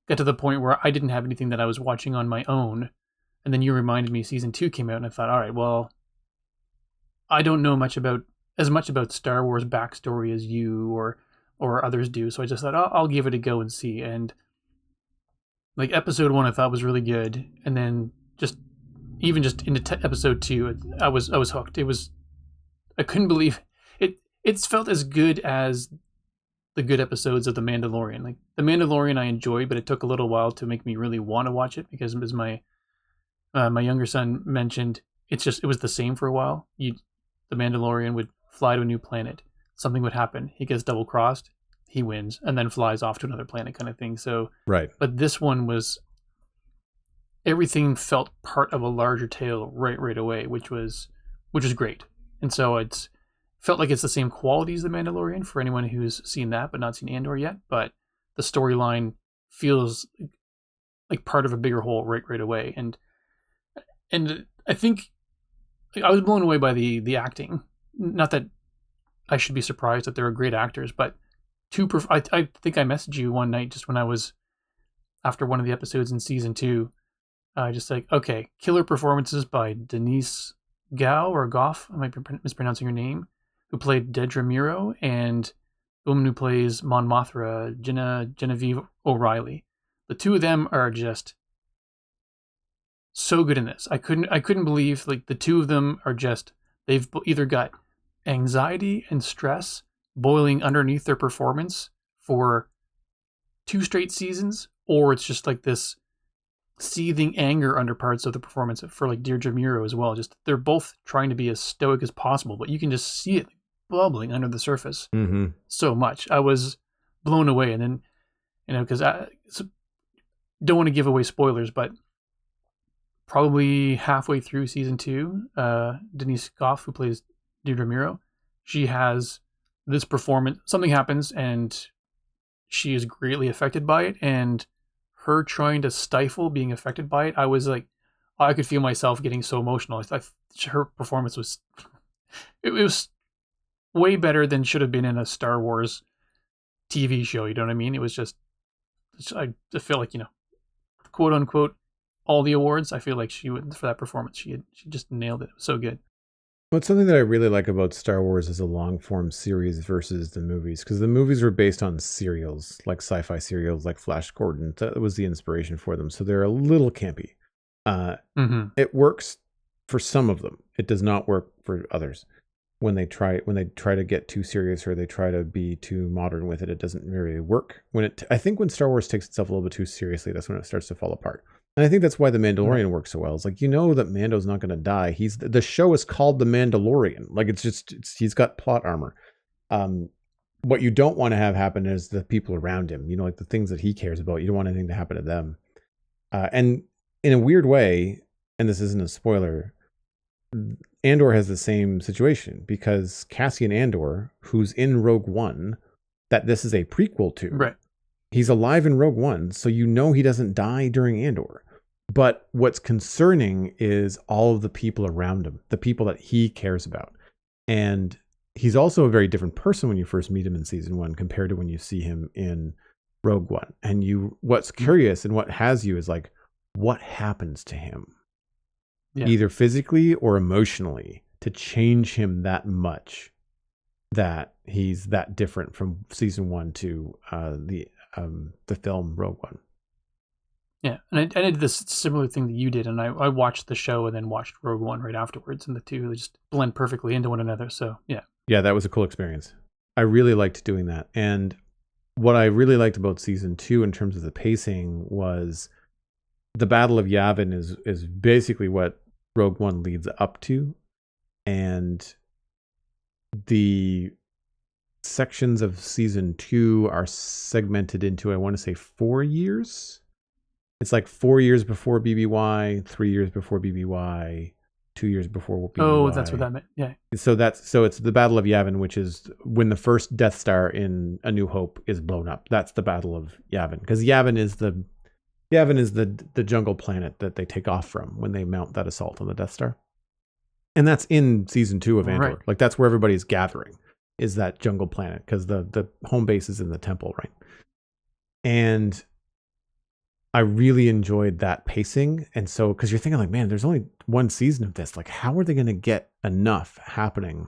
got to the point where I didn't have anything that I was watching on my own. And then you reminded me season 2 came out, and I thought, all right, well, I don't know as much about Star Wars backstory as you or others do. So I just thought, I'll give it a go and see. And like episode 1, I thought was really good. And then even into episode 2, I was hooked. I couldn't believe it. It's felt as good as the good episodes of The Mandalorian. Like The Mandalorian I enjoyed, but it took a little while to make me really want to watch it, because as my younger son mentioned, it was the same for a while. The Mandalorian would fly to a new planet. Something would happen. He gets double crossed. He wins and then flies off to another planet, kind of thing. So, right. But this one was, everything felt part of a larger tale right away, which was great. And so it's felt like it's the same quality as The Mandalorian for anyone who's seen that but not seen Andor yet. But the storyline feels like part of a bigger whole right away. And I think I was blown away by the acting. Not that I should be surprised that they're great actors, but I think I messaged you one night just when I was after one of the episodes in season 2, just like, okay, killer performances by Denise Gao or Goff, I might be mispronouncing her name, who played Dedra Miro, and the woman who plays Mon Mothma, Genevieve O'Reilly. The two of them are just so good in this. I couldn't believe, like, the two of them are just, they've either got anxiety and stress boiling underneath their performance for 2 straight seasons, or it's just like this seething anger under parts of the performance for like Deirdre Miro as well. Just they're both trying to be as stoic as possible, but you can just see it bubbling under the surface so much. I was blown away. And then, because I don't want to give away spoilers, but probably halfway through season 2, Denise Goff, who plays Deirdre Miro, she has this performance. Something happens and she is greatly affected by it, and her trying to stifle being affected by it, I was like, I could feel myself getting so emotional. Her performance was, it was way better than should have been in a Star Wars TV show. You know what I mean? It was just, I feel like, quote unquote, all the awards. I feel like she would, for that performance, she just nailed it. It was so good. Well, it's something that I really like about Star Wars as a long form series versus the movies, because the movies were based on serials, like sci-fi serials, like Flash Gordon. That was the inspiration for them. So they're a little campy. It works for some of them. It does not work for others. When they try to get too serious or they try to be too modern with it, it doesn't really work. I think when Star Wars takes itself a little bit too seriously, that's when it starts to fall apart. And I think that's why The Mandalorian works so well. It's like, that Mando's not going to die. The show is called The Mandalorian. Like, he's got plot armor. What you don't want to have happen is the people around him, like the things that he cares about. You don't want anything to happen to them. And in a weird way, and this isn't a spoiler, Andor has the same situation because Cassian Andor, who's in Rogue One, that this is a prequel to, right? He's alive in Rogue One, so he doesn't die during Andor. But what's concerning is all of the people around him, the people that he cares about. And he's also a very different person when you first meet him in season 1 compared to when you see him in Rogue One. And what's curious and what has you is like, what happens to him? Yeah. Either physically or emotionally to change him that much that he's that different from season 1 to the film Rogue One. Yeah, and I did this similar thing that you did, and I watched the show and then watched Rogue One right afterwards, and the two just blend perfectly into one another. So yeah, that was a cool experience. I really liked doing that, and what I really liked about season 2 in terms of the pacing was the Battle of Yavin is basically what Rogue One leads up to, and the sections of season 2 are segmented into, I want to say, 4 years. It's like 4 years before BBY, 3 years before BBY, 2 years before BBY. Oh, that's what that meant. Yeah. So it's the Battle of Yavin, which is when the first Death Star in A New Hope is blown up. That's the Battle of Yavin, because Yavin is the jungle planet that they take off from when they mount that assault on the Death Star. And that's in season 2 of Andor. Right. Like that's where everybody's gathering, is that jungle planet, because the home base is in the temple, right? And I really enjoyed that pacing. And so, because you're thinking like, man, there's only one season of this. Like, how are they going to get enough happening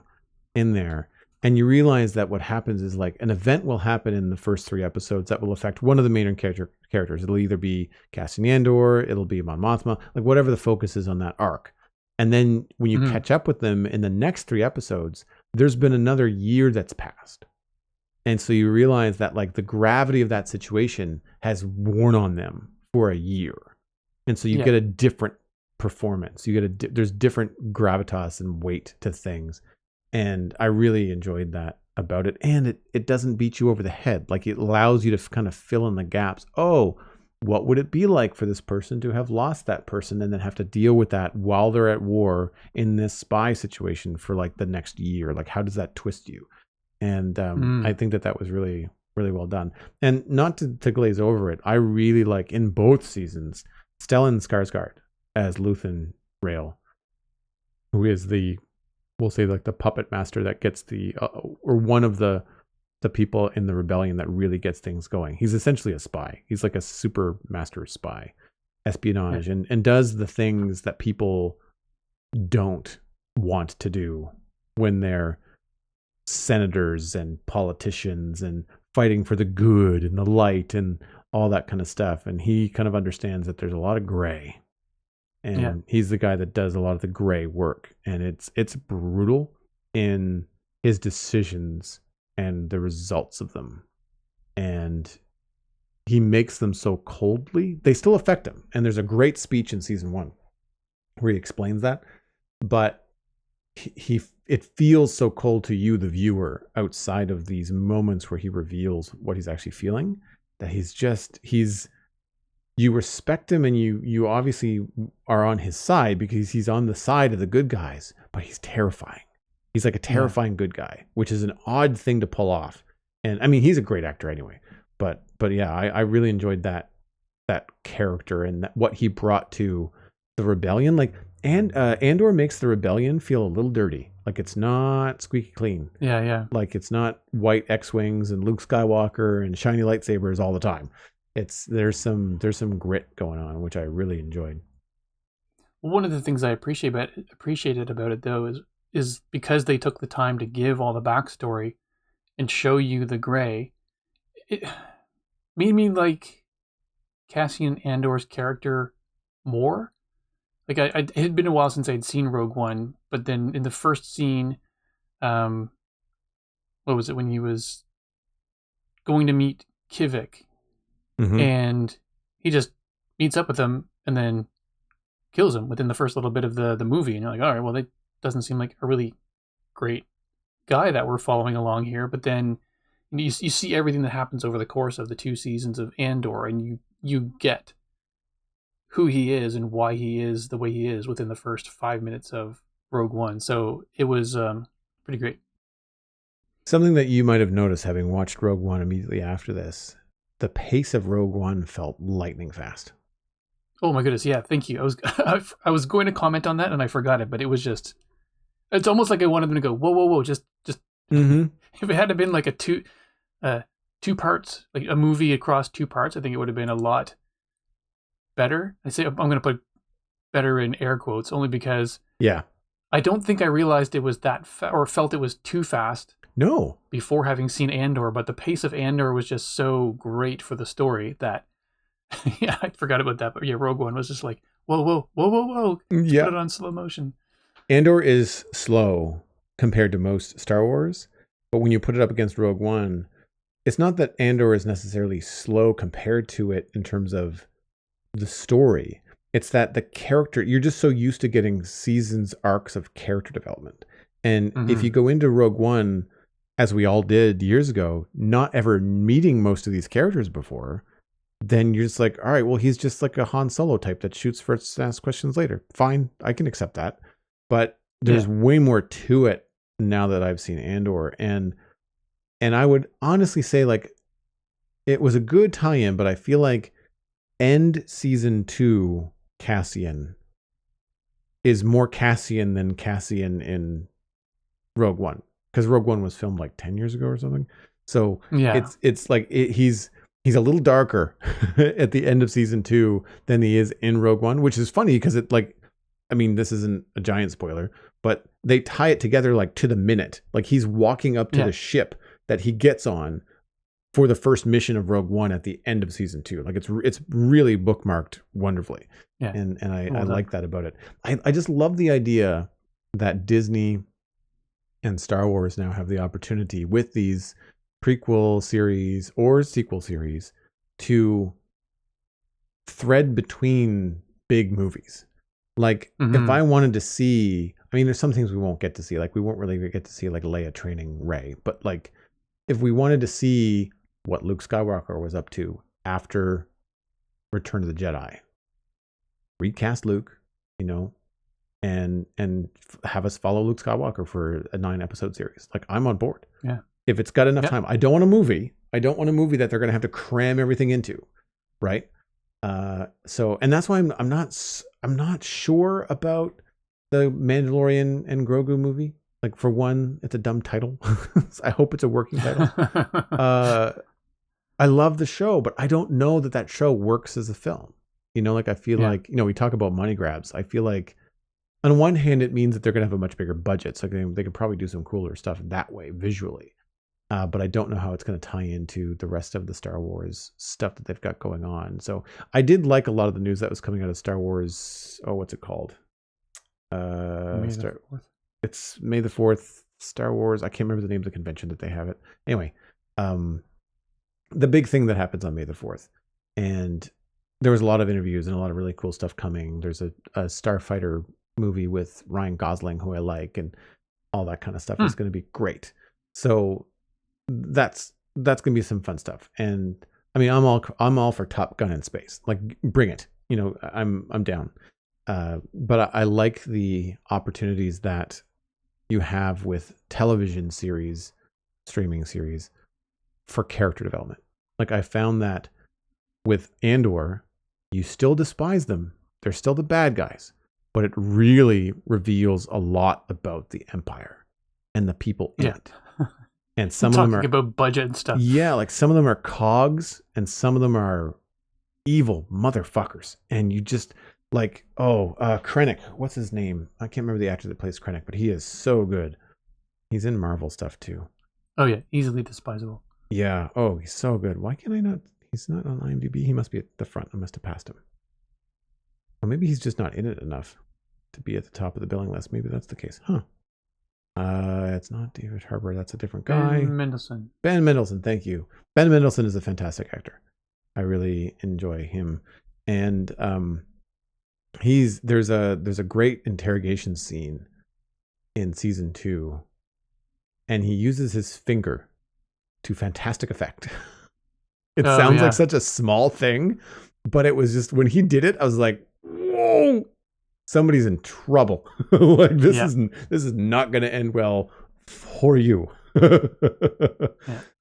in there? And you realize that what happens is like an event will happen in the first 3 episodes that will affect one of the main characters. It'll either be Cassian Andor, it'll be Mon Mothma, like whatever the focus is on that arc. And then when you catch up with them in the next 3 episodes, there's been another year that's passed. And so you realize that like the gravity of that situation has worn on them for a year. And so you get a different performance. There's different gravitas and weight to things. And I really enjoyed that about it. And it doesn't beat you over the head. Like it allows you to kind of fill in the gaps. Oh, what would it be like for this person to have lost that person and then have to deal with that while they're at war in this spy situation for like the next year? Like, how does that twist you? And I think that was really, really well done. And not to glaze over it, I really like in both seasons Stellan Skarsgård as Luthen Rael, who is we'll say like the puppet master that gets or one of the people in the rebellion that really gets things going. He's essentially a spy. He's like a super master spy, espionage, and does the things that people don't want to do when they're senators and politicians and fighting for the good and the light and all that kind of stuff. And he kind of understands that there's a lot of gray, and he's the guy that does a lot of the gray work. And it's brutal in his decisions and the results of them. And he makes them so coldly. They still affect him. And there's a great speech in season 1 where he explains that. But it feels so cold to you, the viewer, outside of these moments where he reveals what he's actually feeling, that you respect him, and you obviously are on his side because he's on the side of the good guys, but he's terrifying. He's like a terrifying good guy, which is an odd thing to pull off. And I mean, he's a great actor anyway, but yeah, I really enjoyed that character and what he brought to the rebellion. Like, and Andor makes the rebellion feel a little dirty. Like it's not squeaky clean. Yeah. Like it's not white X-Wings and Luke Skywalker and shiny lightsabers all the time. There's some grit going on, which I really enjoyed. One of the things I appreciated about it though is because they took the time to give all the backstory and show you the gray. It made me like Cassian Andor's character more. Like it had been a while since I'd seen Rogue One, but then in the first scene, what was it, when he was going to meet Kivik, and he just meets up with him and then kills him within the first little bit of the movie. And you're like, all right, well, that doesn't seem like a really great guy that we're following along here. But then you see everything that happens over the course of the 2 seasons of Andor, and you get who he is and why he is the way he is within the first 5 minutes of Rogue One. So it was pretty great. Something that you might have noticed having watched Rogue One immediately after this, the pace of Rogue One felt lightning fast. Oh my goodness, yeah, thank you. I was going to comment on that and I forgot it, but it was just, it's almost like I wanted them to go, whoa, just Mm-hmm. If it had been like a two parts, like a movie across 2 parts, I think it would have been a lot better. I say I'm going to put better in air quotes only because I don't think I realized it was that or felt it was too fast. No. Before having seen Andor, but the pace of Andor was just so great for the story that yeah, I forgot about that. But yeah, Rogue One was just like, whoa. Let's put it on slow motion. Andor is slow compared to most Star Wars, but when you put it up against Rogue One, it's not that Andor is necessarily slow compared to it in terms of the story. It's that the character, you're just so used to getting seasons arcs of character development. And if you go into Rogue One, as we all did years ago, not ever meeting most of these characters before, then you're just like, all right, well, he's just like a Han Solo type that shoots first and asks questions later. Fine, I can accept that. But there's way more to it now that I've seen Andor. And I would honestly say, like, it was a good tie-in, but I feel like end season 2 Cassian is more Cassian than Cassian in Rogue One. Because Rogue One was filmed like 10 years ago or something. So it's like he's a little darker at the end of season 2 than he is in Rogue One, which is funny because it, like, I mean, this isn't a giant spoiler, but they tie it together like to the minute. Like he's walking up to the ship that he gets on for the first mission of Rogue One at the end of season 2. Like it's really bookmarked wonderfully. Yeah. And I like that about it. I just love the idea that Disney and Star Wars now have the opportunity with these prequel series or sequel series to thread between big movies. Like if I wanted to see, I mean, there's some things we won't get to see. Like we won't really get to see like Leia training Rey, but like if we wanted to see what Luke Skywalker was up to after Return of the Jedi, recast Luke, you know, and have us follow Luke Skywalker for a 9-episode series. Like I'm on board. Yeah. If it's got enough time. I don't want a movie. I don't want a movie that they're going to have to cram everything into. Right. So, and that's why I'm not sure about the Mandalorian and Grogu movie. Like for one, it's a dumb title. I hope it's a working title. I love the show, but I don't know that show works as a film. You know, like I feel like, you know, we talk about money grabs. I feel like on one hand, it means that they're going to have a much bigger budget. So they could probably do some cooler stuff that way visually. But I don't know how it's going to tie into the rest of the Star Wars stuff that they've got going on. So I did like a lot of the news that was coming out of Star Wars. Oh, what's it called? It's May the 4th, Star Wars. I can't remember the name of the convention that they have it. Anyway, the big thing that happens on May the 4th. And there was a lot of interviews and a lot of really cool stuff coming. There's a Starfighter movie with Ryan Gosling, who I like, and all that kind of stuff is going to be great. So that's going to be some fun stuff. And I mean, I'm all for Top Gun in space. Like, bring it. You know, I'm down. But I like the opportunities that you have with television series, streaming series for character development. Like I found that with Andor, you still despise them. They're still the bad guys, but it really reveals a lot about the Empire and the people in it. And some of them are about budget and stuff. Yeah, like some of them are cogs and some of them are evil motherfuckers. And you just like, Krennic, what's his name? I can't remember the actor that plays Krennic, but he is so good. He's in Marvel stuff too. Oh yeah, easily despisable. Yeah. Oh, he's so good. Why can't I not? He's not on IMDb. He must be at the front. I must have passed him. Or maybe he's just not in it enough to be at the top of the billing list. Maybe that's the case. Huh. It's not David Harbour. That's a different guy. Ben Mendelsohn. Thank you. Ben Mendelsohn is a fantastic actor. I really enjoy him. And there's a great interrogation scene in season 2, and he uses his finger to fantastic effect. It sounds like such a small thing, but it was just, when he did it, I was like, whoa, somebody's in trouble. Like this is not going to end well for you.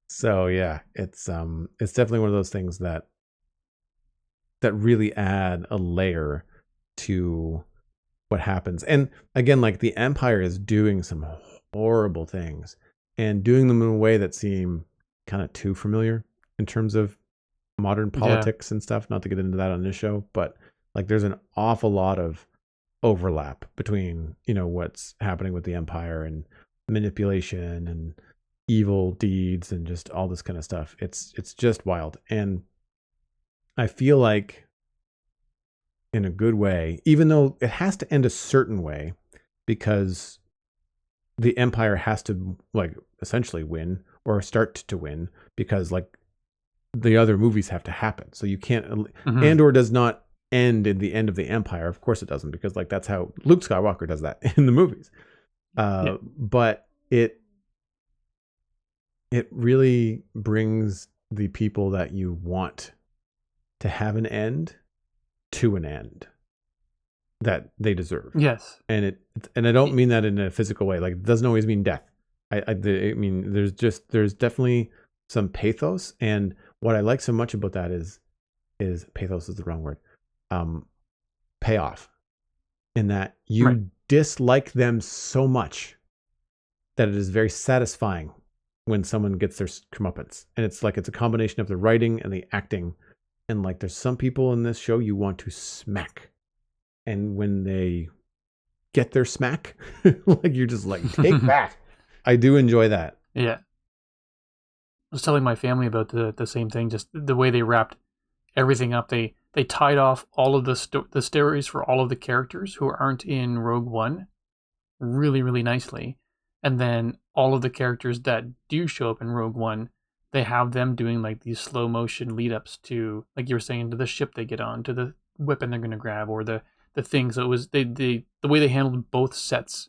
So yeah, it's definitely one of those things that really add a layer to what happens. And again, like, the Empire is doing some horrible things and doing them in a way that seem kind of too familiar in terms of modern politics and stuff. Not to get into that on this show, but like, there's an awful lot of overlap between, what's happening with the Empire and manipulation and evil deeds and just all this kind of stuff. It's just wild. And I feel like, in a good way, even though it has to end a certain way, because the Empire has to, like, essentially win or start to win, because, like, the other movies have to happen. So you can't, Andor does not end in the end of the Empire. Of course it doesn't, because, like, that's how Luke Skywalker does that in the movies. But it really brings the people that you want to have an end to an end that they deserve. Yes. And I don't mean that in a physical way. Like, it doesn't always mean death. I mean, there's definitely some pathos. And what I like so much about that is pathos is the wrong word. Payoff. In that you dislike them so much that it is very satisfying when someone gets their comeuppance. And it's like, it's a combination of the writing and the acting. And like, there's some people in this show you want to smack. And when they get their smack, like, you're just like, take that. I do enjoy that. Yeah. I was telling my family about the same thing, just the way they wrapped everything up. They tied off all of the stories for all of the characters who aren't in Rogue One really, really nicely. And then all of the characters that do show up in Rogue One, they have them doing like these slow motion lead ups to, like you were saying, to the ship they get on, to the weapon they're going to grab, or the thing. So it was the way they handled both sets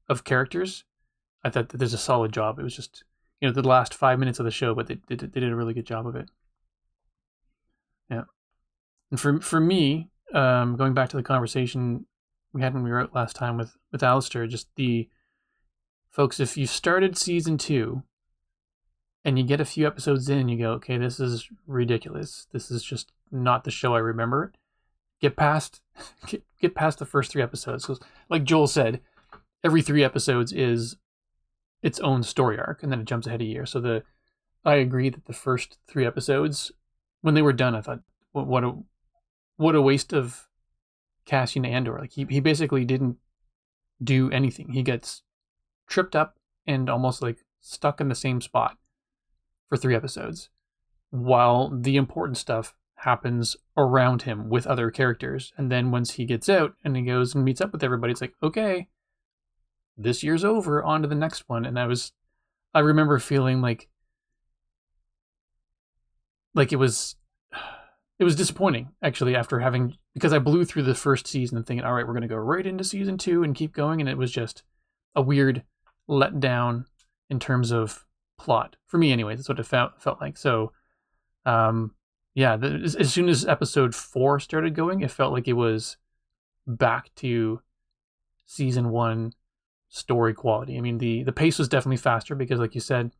of characters. I thought that there's a solid job. It was just, the last 5 minutes of the show, but they did a really good job of it. Yeah. And for me, going back to the conversation we had when we were out last time with Alastair, just the folks, if you started season 2 and you get a few episodes in, you go, okay, this is ridiculous. This is just not the show I remember. Get past the first 3 episodes. So, like Joel said, every 3 episodes is its own story arc, and then it jumps ahead a year. So I agree that the first 3 episodes, when they were done, I thought, what a waste of Cassian Andor. Like, he basically didn't do anything. He gets tripped up and almost like stuck in the same spot for 3 episodes, while the important stuff happens around him with other characters. And then once he gets out and he goes and meets up with everybody, it's like, okay, this year's over, on to the next one. And I remember feeling like it was disappointing, actually, because I blew through the first season and thinking, all right, we're going to go right into season 2 and keep going. And it was just a weird letdown in terms of plot for me, anyway. That's what it felt like. So, as soon as episode 4 started going, it felt like it was back to season 1 story quality. I mean, the pace was definitely faster because, like you said,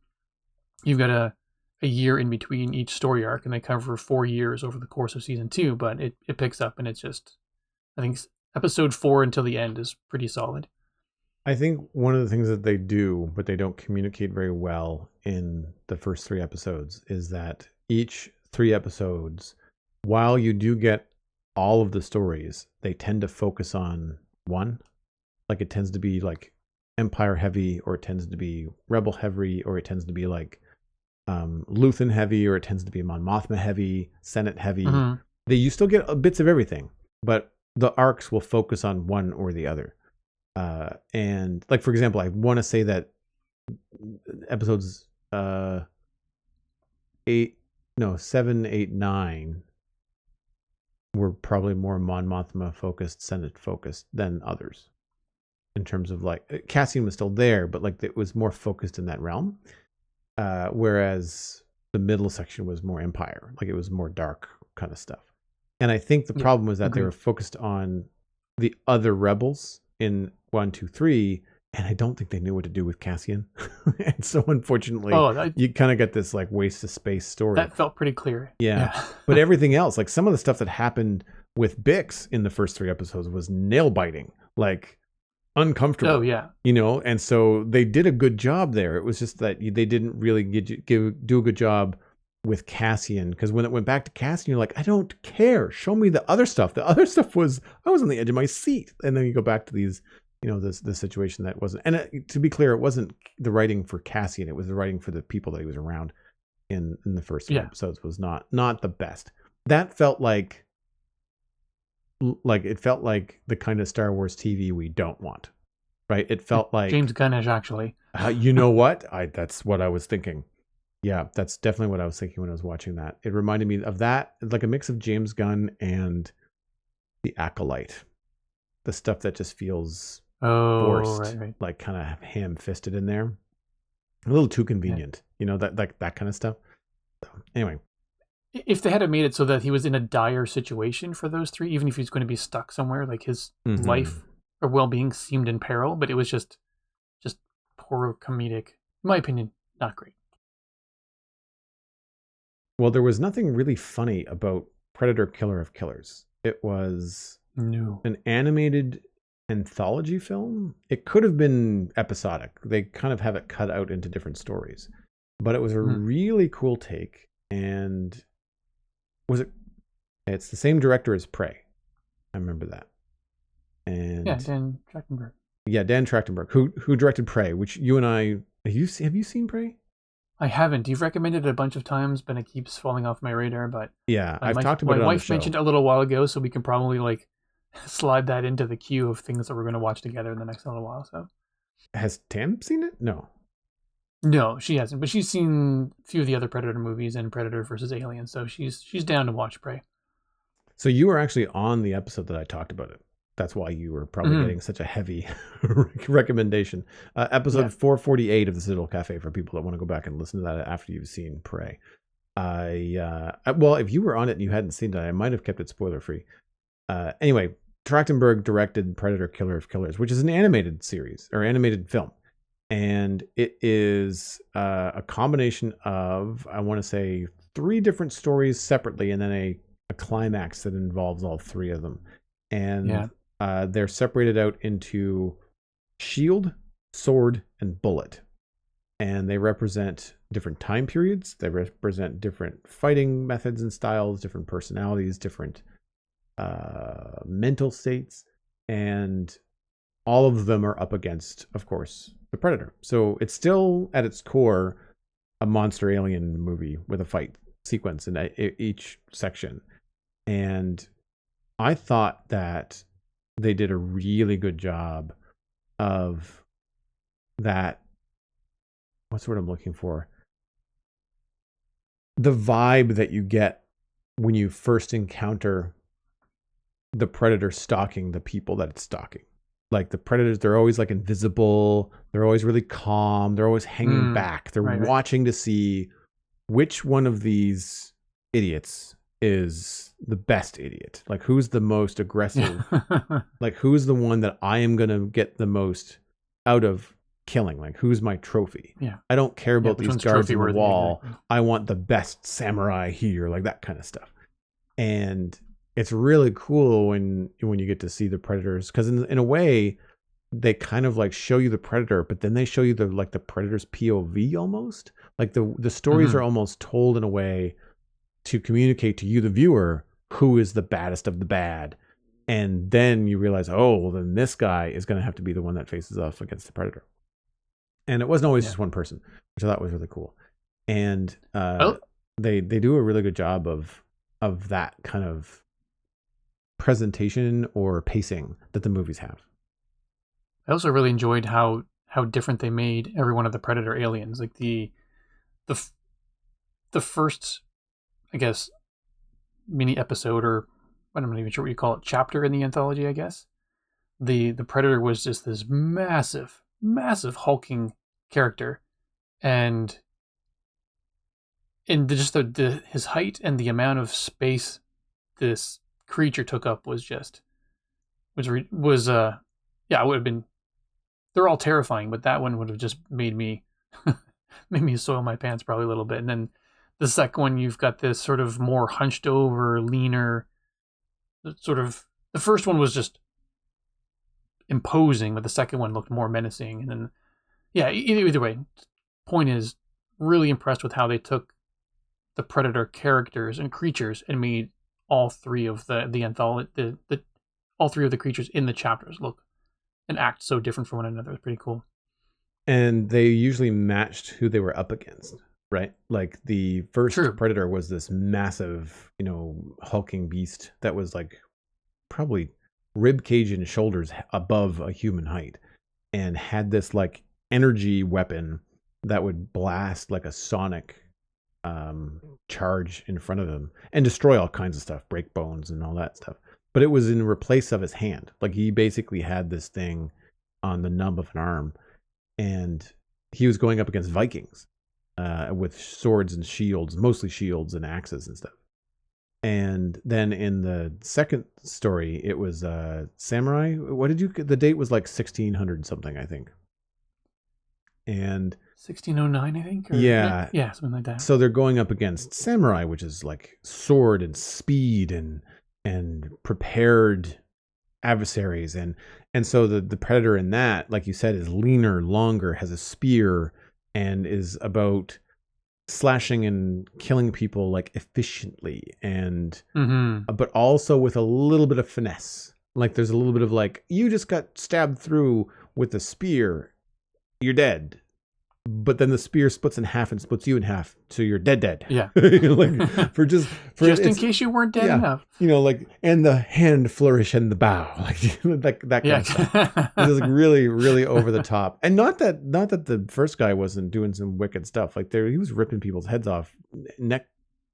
you've got a year in between each story arc, and they cover 4 years over the course of season 2, but it picks up, and it's just, I think episode 4 until the end is pretty solid. I think one of the things that they do, but they don't communicate very well in the first 3 episodes, is that each 3 episodes, while you do get all of the stories, they tend to focus on one. Like, it tends to be like Empire heavy, or it tends to be Rebel heavy, or it tends to be like Luthen heavy, or it tends to be Mon Mothma heavy, Senate heavy. You still get bits of everything, but the arcs will focus on one or the other. And like, for example, I want to say that episodes 7, 8, 9 were probably more Mon Mothma focused, Senate focused than others. In terms of like Cassian was still there, but like it was more focused in that realm. Whereas the middle section was more Empire, like it was more dark kind of stuff. And I think the problem was that they were focused on the other rebels in 1, 2, 3, and I don't think they knew what to do with Cassian. And so unfortunately, you kind of get this like waste of space story. That felt pretty clear. Yeah. But everything else, like some of the stuff that happened with Bix in the first 3 episodes was nail biting, like uncomfortable. Oh yeah. You know, and so they did a good job there. It was just that they didn't really do a good job with Cassian, because when it went back to Cassian, you're like, I don't care. Show me the other stuff. The other stuff was, I was on the edge of my seat. And then you go back to these, you know, this situation that wasn't, and to be clear, it wasn't the writing for Cassian. It was the writing for the people that he was around in the first 3 episodes was not the best. That felt like it felt like the kind of Star Wars TV we don't want, right? It felt like James Gunnish, actually. You know what? That's what I was thinking. Yeah, that's definitely what I was thinking when I was watching that. It reminded me of that, like a mix of James Gunn and The Acolyte. The stuff that just feels forced, right. Like kind of ham-fisted in there. A little too convenient, you know, that kind of stuff. So, anyway. If they had made it so that he was in a dire situation for those 3, even if he's going to be stuck somewhere, like his life or well-being seemed in peril, but it was just poor comedic, in my opinion, not great. Well, there was nothing really funny about Predator Killer of Killers. It was an animated anthology film. It could have been episodic. They kind of have it cut out into different stories. But it was a really cool take. And it's the same director as Prey. I remember that. And Dan Trachtenberg. Yeah, Dan Trachtenberg, who directed Prey, which you and I, have you seen Prey? I haven't. You've recommended it a bunch of times, but it keeps falling off my radar. But yeah, I've talked about it on the show. My wife mentioned it a little while ago, so we can probably like slide that into the queue of things that we're going to watch together in the next little while. So, has Tam seen it? No, she hasn't. But she's seen a few of the other Predator movies and Predator versus Alien, so she's down to watch Prey. So you were actually on the episode that I talked about it. That's why you were probably getting such a heavy recommendation. Episode 448 of the Citadel Cafe for people that want to go back and listen to that after you've seen Prey. Well, if you were on it and you hadn't seen it, I might have kept it spoiler free. Anyway, Trachtenberg directed Predator Killer of Killers, which is an animated series or animated film. And it is a combination of, I want to say, 3 different stories separately, and then a climax that involves all 3 of them. And they're separated out into shield, sword, and bullet. And they represent different time periods. They represent different fighting methods and styles, different personalities, different mental states. And all of them are up against, of course, the Predator. So it's still, at its core, a monster alien movie with a fight sequence in each section. And I thought that they did a really good job of that. What's the word I'm looking for? The vibe that you get when you first encounter the Predator stalking the people that it's stalking. Like the Predators, they're always like invisible. They're always really calm. They're always hanging back. They're watching to see which one of these idiots is the best idiot. Like who's the most aggressive? Like who's the one that I am going to get the most out of killing? Like who's my trophy? Yeah. I don't care about these guards on the wall. Exactly. I want the best samurai here, like that kind of stuff. And it's really cool when you get to see the Predators, because in a way they kind of like show you the Predator, but then they show you the Predator's POV almost. Like the stories are almost told in a way to communicate to you, the viewer, who is the baddest of the bad. And then you realize, oh, well, then this guy is going to have to be the one that faces off against the Predator. And it wasn't always just one person, which I thought was really cool. And they do a really good job of that kind of presentation or pacing that the movies have. I also really enjoyed how different they made every one of the Predator aliens. Like the first, I guess, mini episode or I'm not even sure what you call it, chapter in the anthology, I guess. The Predator was just this massive, massive hulking character, and just his height and the amount of space this creature took up was yeah, it would have been. They're all terrifying, but that one would have just made me soil my pants probably a little bit. And then the second one, you've got this sort of more hunched over, leaner, sort of. The first one was just imposing, but the second one looked more menacing. And then, yeah, either way, point is, really impressed with how they took the Predator characters and creatures and made all three of the anthology, all three of the creatures in the chapters look and act so different from one another. It's pretty cool. And they usually matched who they were up against, right? Like the first Predator was this massive, hulking beast that was like probably rib cage and shoulders above a human height, and had this like energy weapon that would blast like a sonic charge in front of him and destroy all kinds of stuff, break bones and all that stuff. But it was in replace of his hand. Like he basically had this thing on the nub of an arm, and he was going up against Vikings with swords and shields, mostly shields and axes and stuff. And then in the second story, it was samurai. The date was like 1600 something, I think. And 1609, I think? Yeah, something like that. So they're going up against samurai, which is like sword and speed and prepared adversaries, and so the Predator in that, like you said, is leaner, longer, has a spear, and is about slashing and killing people like efficiently, and but also with a little bit of finesse. Like there's a little bit of like, you just got stabbed through with a spear, you're dead. But then the spear splits in half and splits you in half, so you're dead. Yeah. Like just in case you weren't dead enough. Like, and the hand flourish and the bow, like that kind of stuff. It was like really, really over the top. And not that the first guy wasn't doing some wicked stuff. Like he was ripping people's heads off, neck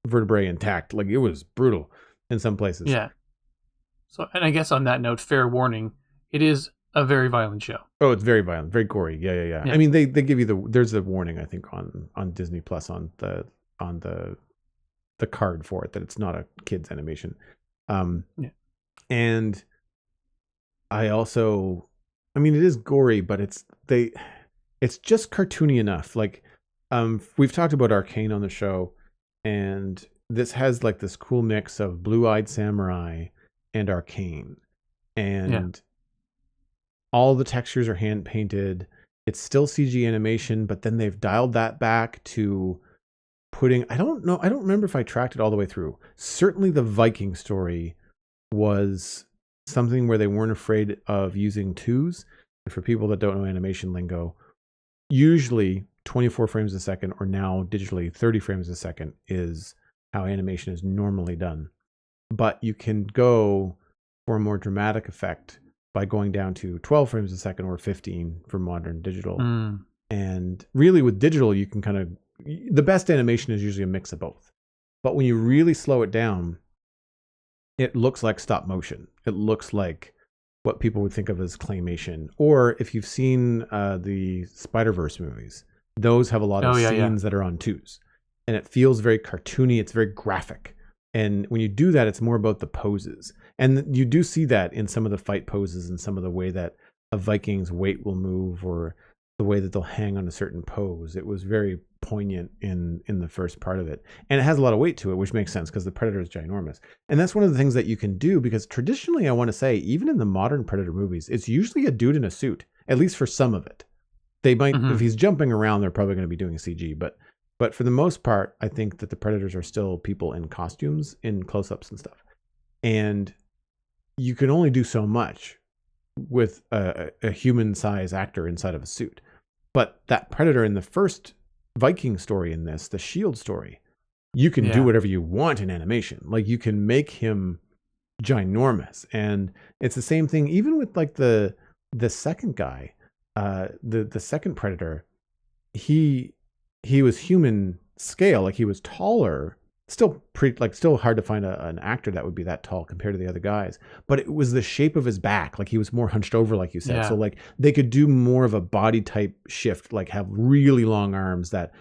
vertebrae intact. Like it was brutal in some places. Yeah. So, and I guess on that note, fair warning, it is a very violent show. Oh, it's very violent, very gory. Yeah. I mean, they give you there's a warning, I think, on Disney Plus on the card for it, that it's not a kids animation. And I also, I mean, it is gory, but it's just cartoony enough. Like, we've talked about Arcane on the show, and this has like this cool mix of Blue-Eyed Samurai and Arcane, and all the textures are hand painted. It's still CG animation, but then they've dialed that back to putting, I don't remember if I tracked it all the way through. Certainly the Viking story was something where they weren't afraid of using twos. And for people that don't know animation lingo, usually 24 frames a second, or now digitally 30 frames a second, is how animation is normally done. But you can go for a more dramatic effect by going down to 12 frames a second or 15 for modern digital. And really with digital, you can kind of, the best animation is usually a mix of both. But when you really slow it down, it looks like stop motion. It looks like what people would think of as claymation. Or if you've seen the Spider-Verse movies, those have a lot of scenes that are on twos. And it feels very cartoony. It's very graphic. And when you do that, it's more about the poses. And you do see that in some of the fight poses and some of the way that a Viking's weight will move, or the way that they'll hang on a certain pose. It was very poignant in the first part of it. And it has a lot of weight to it, which makes sense because the Predator is ginormous. And that's one of the things that you can do, because traditionally, I want to say, even in the modern Predator movies, it's usually a dude in a suit, at least for some of it. They might, if he's jumping around, they're probably going to be doing CG, but for the most part, I think that the Predators are still people in costumes, in close-ups and stuff. And you can only do so much with a human-size actor inside of a suit. But that Predator in the first Viking story, in this, the Shield story, you can do whatever you want in animation. Like, you can make him ginormous. And it's the same thing even with like the second guy, the second Predator. He was human scale, like he was taller still hard to find an actor that would be that tall compared to the other guys. But it was the shape of his back, like he was more hunched over, like you said. Yeah. So like they could do more of a body type shift, like have really long arms that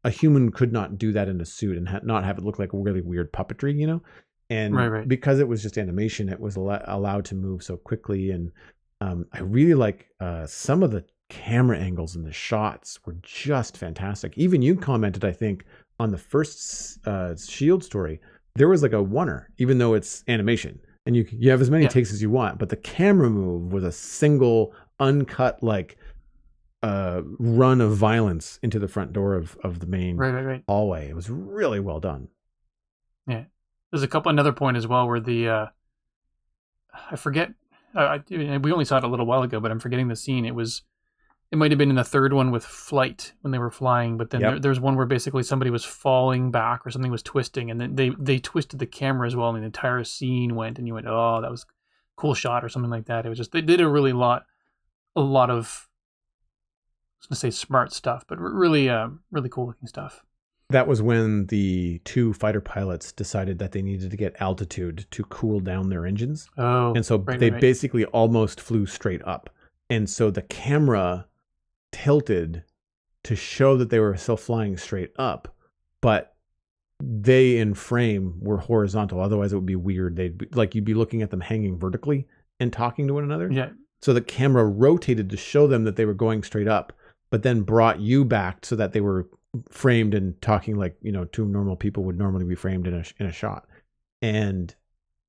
a human could not do that in a suit and not have it look like really weird puppetry, you know. And right. because it was just animation, it was allowed to move so quickly. And I really like some of the camera angles and the shots were just fantastic. Even you commented, I think, on the first Shield story, there was like a oneer, even though it's animation, and you have as many takes as you want, but the camera move was a single uncut like run of violence into the front door of the main hallway. It was really well done. Yeah, there's another point as well where the I forget. We only saw it a little while ago, but I'm forgetting the scene. It might have been in the third one with Flight when they were flying, but then there's one where basically somebody was falling back or something was twisting, and then they twisted the camera as well, and the entire scene went, and you went, oh, that was a cool shot or something like that. It was just, they did a lot of, I was going to say smart stuff, but really cool looking stuff. That was when the two fighter pilots decided that they needed to get altitude to cool down their engines. Oh, and so they basically almost flew straight up. And so the camera tilted to show that they were still flying straight up, but they in frame were horizontal. Otherwise it would be weird. You'd be looking at them hanging vertically and talking to one another. Yeah. So the camera rotated to show them that they were going straight up, but then brought you back so that they were framed and talking like, you know, two normal people would normally be framed in a shot. And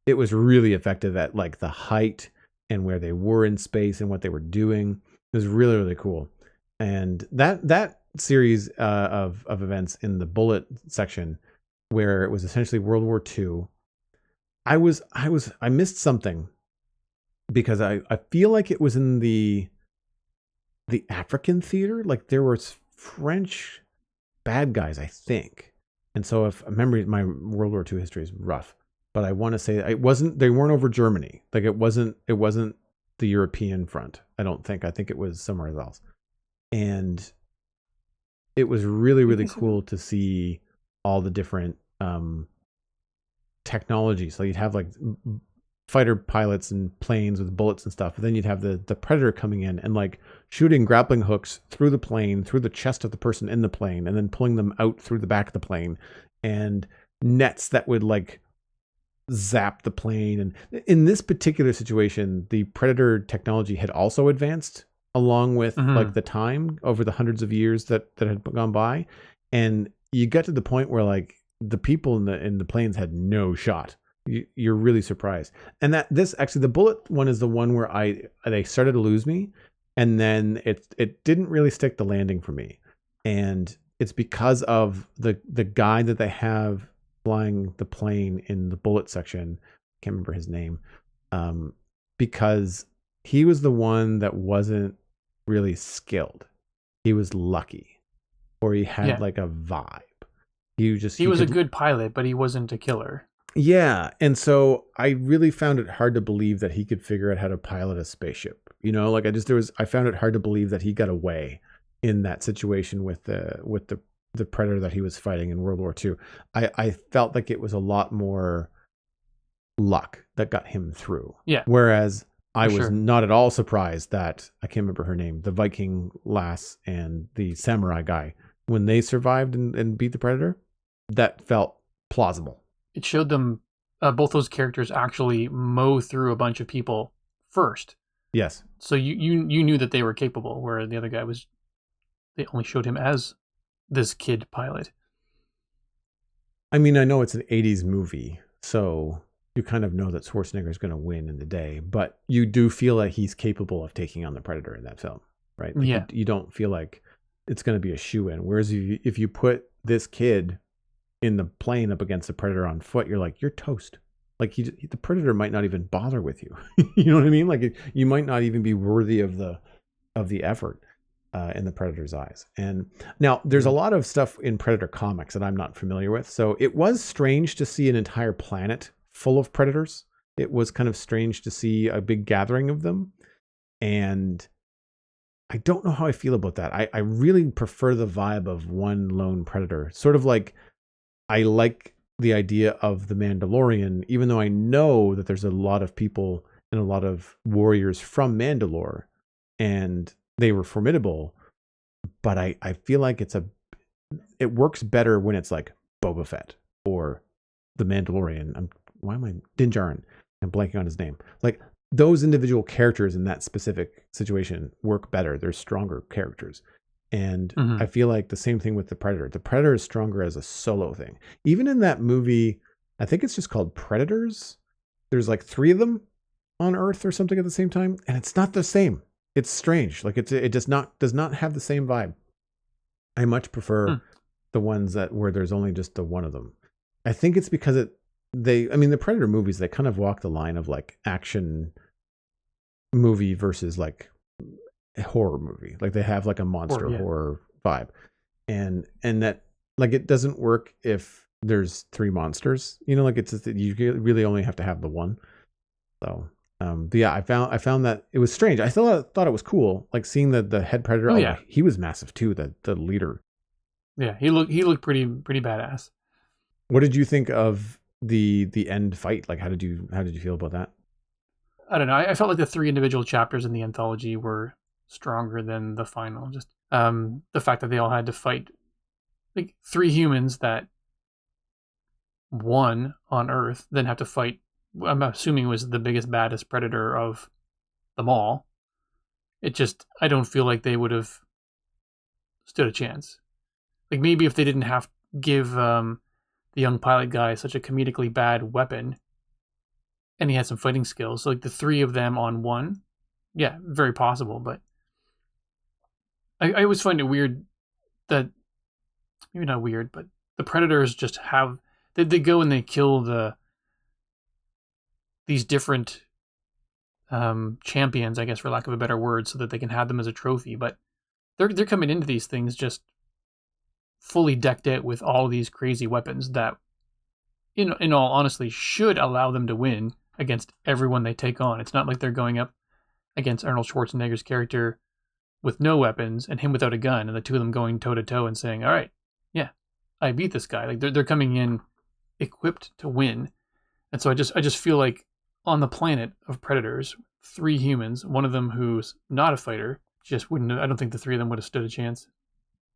it was really effective at like the height and where they were in space and what they were doing. It was really, really cool. And that series of events in the bullet section, where it was essentially World War II, I missed something, because I feel like it was in the African theater. Like there was French bad guys, I think. And so if memory, my World War II history is rough, but I want to say they weren't over Germany. Like it wasn't the European front. I don't think. I think it was somewhere else. And it was really, really cool to see all the different technology. So you'd have like fighter pilots and planes with bullets and stuff. But then you'd have the Predator coming in and like shooting grappling hooks through the plane, through the chest of the person in the plane, and then pulling them out through the back of the plane, and nets that would like zap the plane. And in this particular situation, the Predator technology had also advanced along with like the time over the hundreds of years that had gone by. And you get to the point where like the people in the planes had no shot. You're really surprised. And that the bullet one is the one where they started to lose me, and then it didn't really stick the landing for me. And it's because of the guy that they have flying the plane in the bullet section. Can't remember his name, because he was the one that wasn't really skilled. He was lucky, or he had like a vibe. He was a good pilot, but he wasn't a killer. Yeah. And so I really found it hard to believe that he could figure out how to pilot a spaceship. You know, like I found it hard to believe that he got away in that situation with the Predator that he was fighting in World War II. I felt like it was a lot more luck that got him through. Yeah. Whereas I was not at all surprised that, I can't remember her name, the Viking lass and the samurai guy, when they survived and beat the Predator, that felt plausible. It showed them, both those characters actually mow through a bunch of people first. Yes. So you knew that they were capable, where the other guy they only showed him as this kid pilot. I mean, I know it's an 80s movie, so you kind of know that Schwarzenegger is going to win in the day, but you do feel like he's capable of taking on the Predator in that film, right? Like yeah. You don't feel like it's going to be a shoe-in. Whereas if you put this kid in the plane up against the Predator on foot, you're like, you're toast. Like the Predator might not even bother with you. You know what I mean? Like you might not even be worthy of the effort in the Predator's eyes. And now there's a lot of stuff in Predator comics that I'm not familiar with. So it was strange to see an entire planet full of Predators. It was kind of strange to see a big gathering of them. And I don't know how I feel about that. I really prefer the vibe of one lone Predator, sort of like I like the idea of the Mandalorian, even though I know that there's a lot of people and a lot of warriors from Mandalore, and they were formidable. But I feel like it works better when it's like Boba Fett or the Mandalorian. Din Djarin? I'm blanking on his name. Like those individual characters in that specific situation work better. They're stronger characters. And I feel like the same thing with the Predator. The Predator is stronger as a solo thing. Even in that movie, I think it's just called Predators. There's like 3 of them on Earth or something at the same time, and it's not the same. It's strange. Like it does not have the same vibe. I much prefer the ones where there's only just the one of them. I think it's because the Predator movies, they kind of walk the line of like action movie versus like a horror movie. Like they have like a monster horror vibe. And that like it doesn't work if there's 3 monsters. Like it's just, you really only have to have the one. So but yeah, I found that it was strange. I still thought it was cool, like seeing the head Predator. Oh yeah, he was massive too. The leader. Yeah, he looked pretty badass. What did you think of the end fight? Like, how did you feel about that? I don't know. I felt like the 3 individual chapters in the anthology were stronger than the final. Just the fact that they all had to fight like 3 humans that won on Earth, then have to fight. I'm assuming was the biggest, baddest predator of them all. I don't feel like they would have stood a chance. Like maybe if they didn't have to give the young pilot guy such a comedically bad weapon, and he had some fighting skills, so like the 3 of them on one, yeah, very possible. But I always find it weird that, maybe not weird, but the predators just have they go and they kill these different champions, I guess, for lack of a better word, so that they can have them as a trophy. But they're coming into these things just fully decked out with all these crazy weapons that, in all honesty, should allow them to win against everyone they take on. It's not like they're going up against Arnold Schwarzenegger's character with no weapons and him without a gun, and the 2 of them going toe to toe and saying, "All right, yeah, I beat this guy." Like they're coming in equipped to win. And so I just feel like on the planet of predators, 3 humans, one of them who's not a fighter, just wouldn't. I don't think the 3 of them would have stood a chance.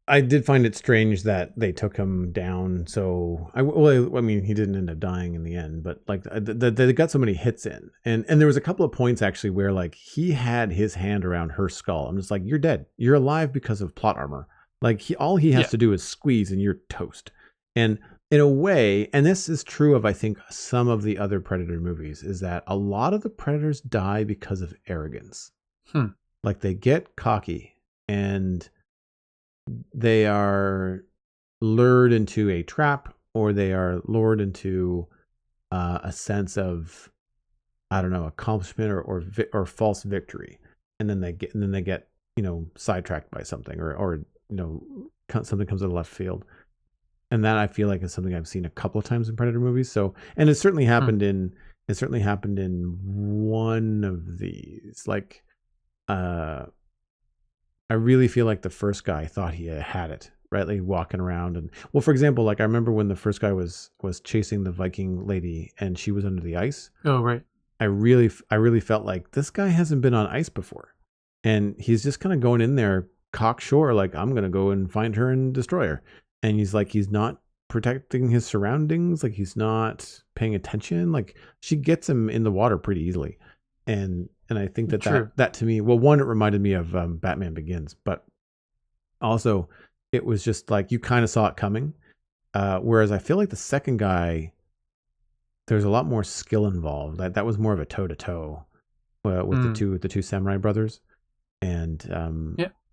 I did find it strange that they took him down. So I mean, he didn't end up dying in the end, but like they got so many hits in, and there was a couple of points actually where like he had his hand around her skull. I'm just like, you're dead. You're alive because of plot armor. Like all he has to do is squeeze, and you're toast. And in a way, and this is true of I think some of the other Predator movies, is that a lot of the predators die because of arrogance. Like they get cocky and they are lured into a trap, or they are lured into a sense of, I don't know, accomplishment or false victory, and then they get sidetracked by something, or something comes out of left field, and that I feel like is something I've seen a couple of times in Predator movies. So, and it certainly happened in one of these, like. I really feel like the first guy thought he had it, right? Like walking around and, well, for example, like I remember when the first guy was chasing the Viking lady and she was under the ice. Oh, right. I really felt like this guy hasn't been on ice before, and he's just kind of going in there cocksure, like I'm gonna go and find her and destroy her. And he's not protecting his surroundings, like he's not paying attention. Like she gets him in the water pretty easily, and I think that to me, well, one, it reminded me of Batman Begins, but also it was just like you kind of saw it coming. Whereas I feel like the second guy, there's a lot more skill involved. That was more of a toe to toe with the two samurai brothers, and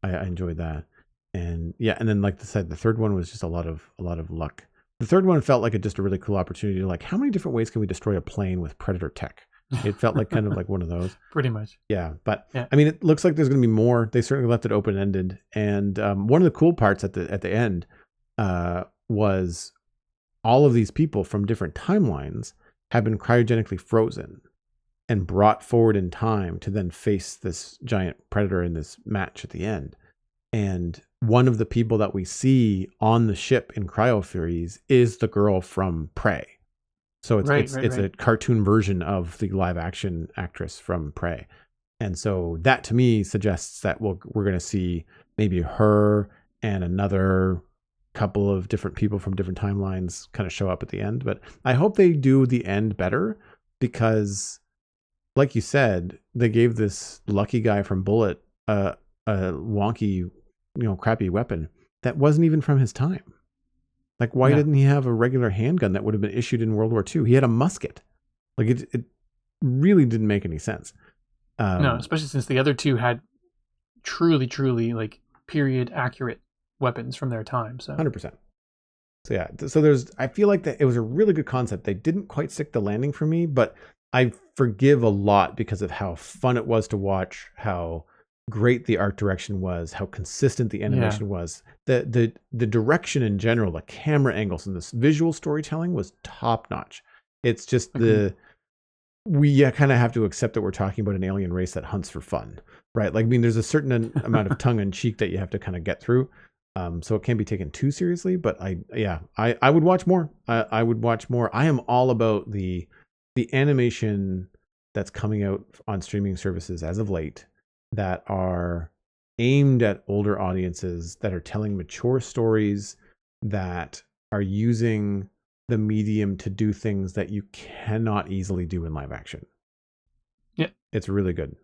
I enjoyed that. And yeah, and then like I said, the third one was just a lot of luck. The third one felt like just a really cool opportunity to like, how many different ways can we destroy a plane with Predator tech? It felt like kind of like one of those. Pretty much. Yeah. But yeah. I mean, it looks like there's going to be more. They certainly left it open-ended. And one of the cool parts at the end was all of these people from different timelines have been cryogenically frozen and brought forward in time to then face this giant predator in this match at the end. And one of the people that we see on the ship in Cryo Furies is the girl from Prey. So it's a cartoon version of the live action actress from Prey. And so that to me suggests that we're going to see maybe her and another couple of different people from different timelines kind of show up at the end. But I hope they do the end better, because like you said, they gave this lucky guy from Bullet a wonky, crappy weapon that wasn't even from his time. Like, why didn't he have a regular handgun that would have been issued in World War II? He had a musket. Like, it really didn't make any sense. No, especially since the other two had truly, like, period accurate weapons from their time. So 100%. So yeah, I feel like that it was a really good concept. They didn't quite stick the landing for me, but I forgive a lot because of how fun it was to watch, how great the art direction was, how consistent the animation was. The direction in general, the camera angles and this visual storytelling was top notch. It's just we kind of have to accept that we're talking about an alien race that hunts for fun, right? Like, I mean, there's a certain amount of tongue in cheek that you have to kind of get through. So it can't be taken too seriously, but I would watch more. I would watch more. I am all about the animation that's coming out on streaming services as of late that are aimed at older audiences, that are telling mature stories, that are using the medium to do things that you cannot easily do in live action. Yeah. It's really good.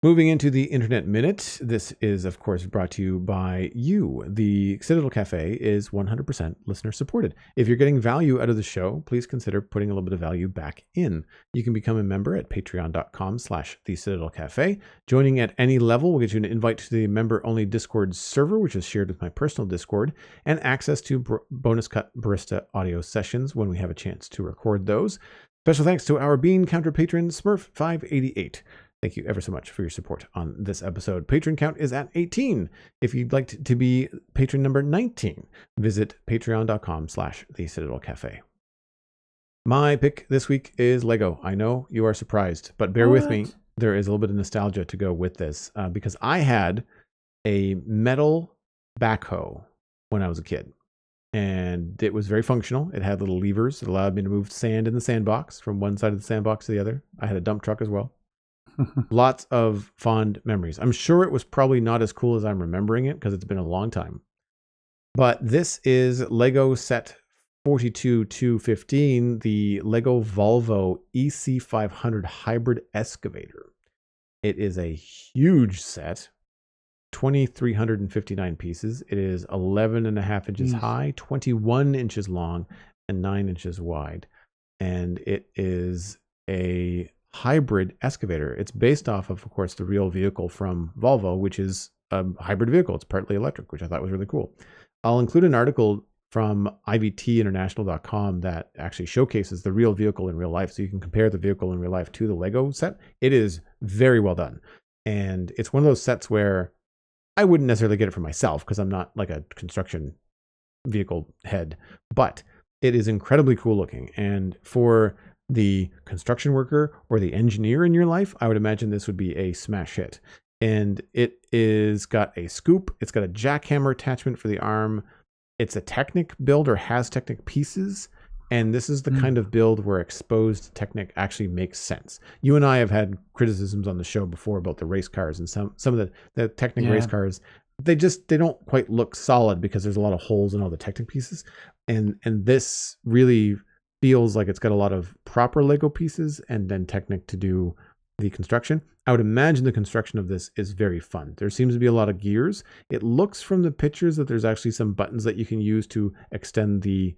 Moving into the Internet Minute, this is, of course, brought to you by you. The Citadel Cafe is 100% listener supported. If you're getting value out of the show, please consider putting a little bit of value back in. You can become a member at patreon.com/the Citadel Cafe. Joining at any level will get you an invite to the member-only Discord server, which is shared with my personal Discord, and access to bonus cut Barista audio sessions when we have a chance to record those. Special thanks to our Bean Counter patron, Smurf588. Thank you ever so much for your support on this episode. Patron count is at 18. If you'd like to be patron number 19, visit patreon.com/the Citadel Cafe. My pick this week is Lego. I know you are surprised, but bear with me. There is a little bit of nostalgia to go with this because I had a metal backhoe when I was a kid. And it was very functional. It had little levers that allowed me to move sand in the sandbox from one side of the sandbox to the other. I had a dump truck as well. Lots of fond memories. I'm sure it was probably not as cool as I'm remembering it because it's been a long time. But this is Lego set 42-215, the Lego Volvo EC500 hybrid excavator. It is a huge set, 2,359 pieces. It is 11.5 inches high, 21 inches long, and 9 inches wide. And it is a hybrid excavator. It's based off of course, the real vehicle from Volvo, which is a hybrid vehicle. It's partly electric, which I thought was really cool. I'll include an article from ivtinternational.com that actually showcases the real vehicle in real life, so you can compare the vehicle in real life to the Lego set. It is very well done. And it's one of those sets where I wouldn't necessarily get it for myself because I'm not like a construction vehicle head, but it is incredibly cool looking. And for the construction worker or the engineer in your life, I would imagine this would be a smash hit. And it is got a scoop. It's got a jackhammer attachment for the arm. It's a Technic build or has Technic pieces. And this is the kind of build where exposed Technic actually makes sense. You and I have had criticisms on the show before about the race cars and some of the Technic race cars. They don't quite look solid because there's a lot of holes in all the Technic pieces. And this really feels like it's got a lot of proper Lego pieces and then Technic to do the construction. I would imagine the construction of this is very fun. There seems to be a lot of gears. It looks from the pictures that there's actually some buttons that you can use to extend the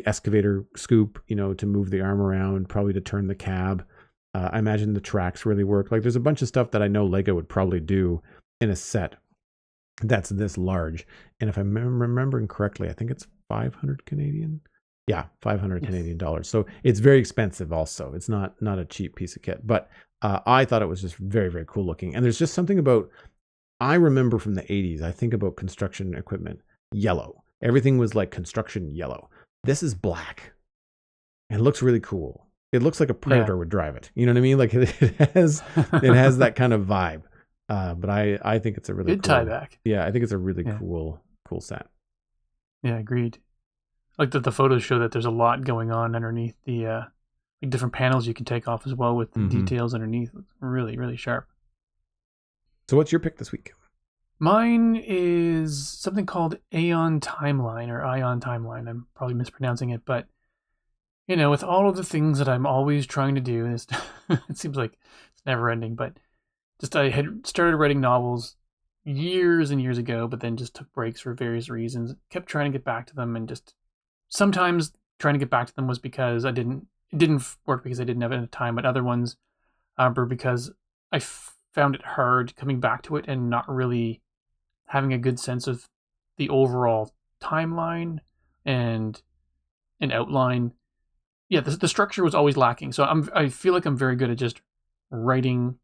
excavator scoop, to move the arm around, probably to turn the cab. I imagine the tracks really work. Like, there's a bunch of stuff that I know Lego would probably do in a set that's this large. And if I'm remembering correctly, I think it's 500 Canadian. Yeah, 500 Canadian dollars. So it's very expensive also. It's not a cheap piece of kit. But I thought it was just very, very cool looking. And there's just something about, I remember from the 80s, I think about construction equipment, yellow. Everything was like construction yellow. This is black. And it looks really cool. It looks like a Predator would drive it. You know what I mean? Like it has that kind of vibe. But I think it's a really good cool tie back. Yeah, I think it's a really cool set. Yeah, agreed. Like that the photos show that there's a lot going on underneath the like different panels you can take off as well with the details underneath. It's really, really sharp. So what's your pick this week? Mine is something called Ion Timeline. I'm probably mispronouncing it, but with all of the things that I'm always trying to do, it seems like it's never ending, but just I had started writing novels years and years ago, but then just took breaks for various reasons. Kept trying to get back to them, and just sometimes trying to get back to them was because it didn't work because I didn't have enough time, but other ones were because I found it hard coming back to it and not really having a good sense of the overall timeline and an outline. Yeah, the structure was always lacking. So I feel like I'm very good at just writing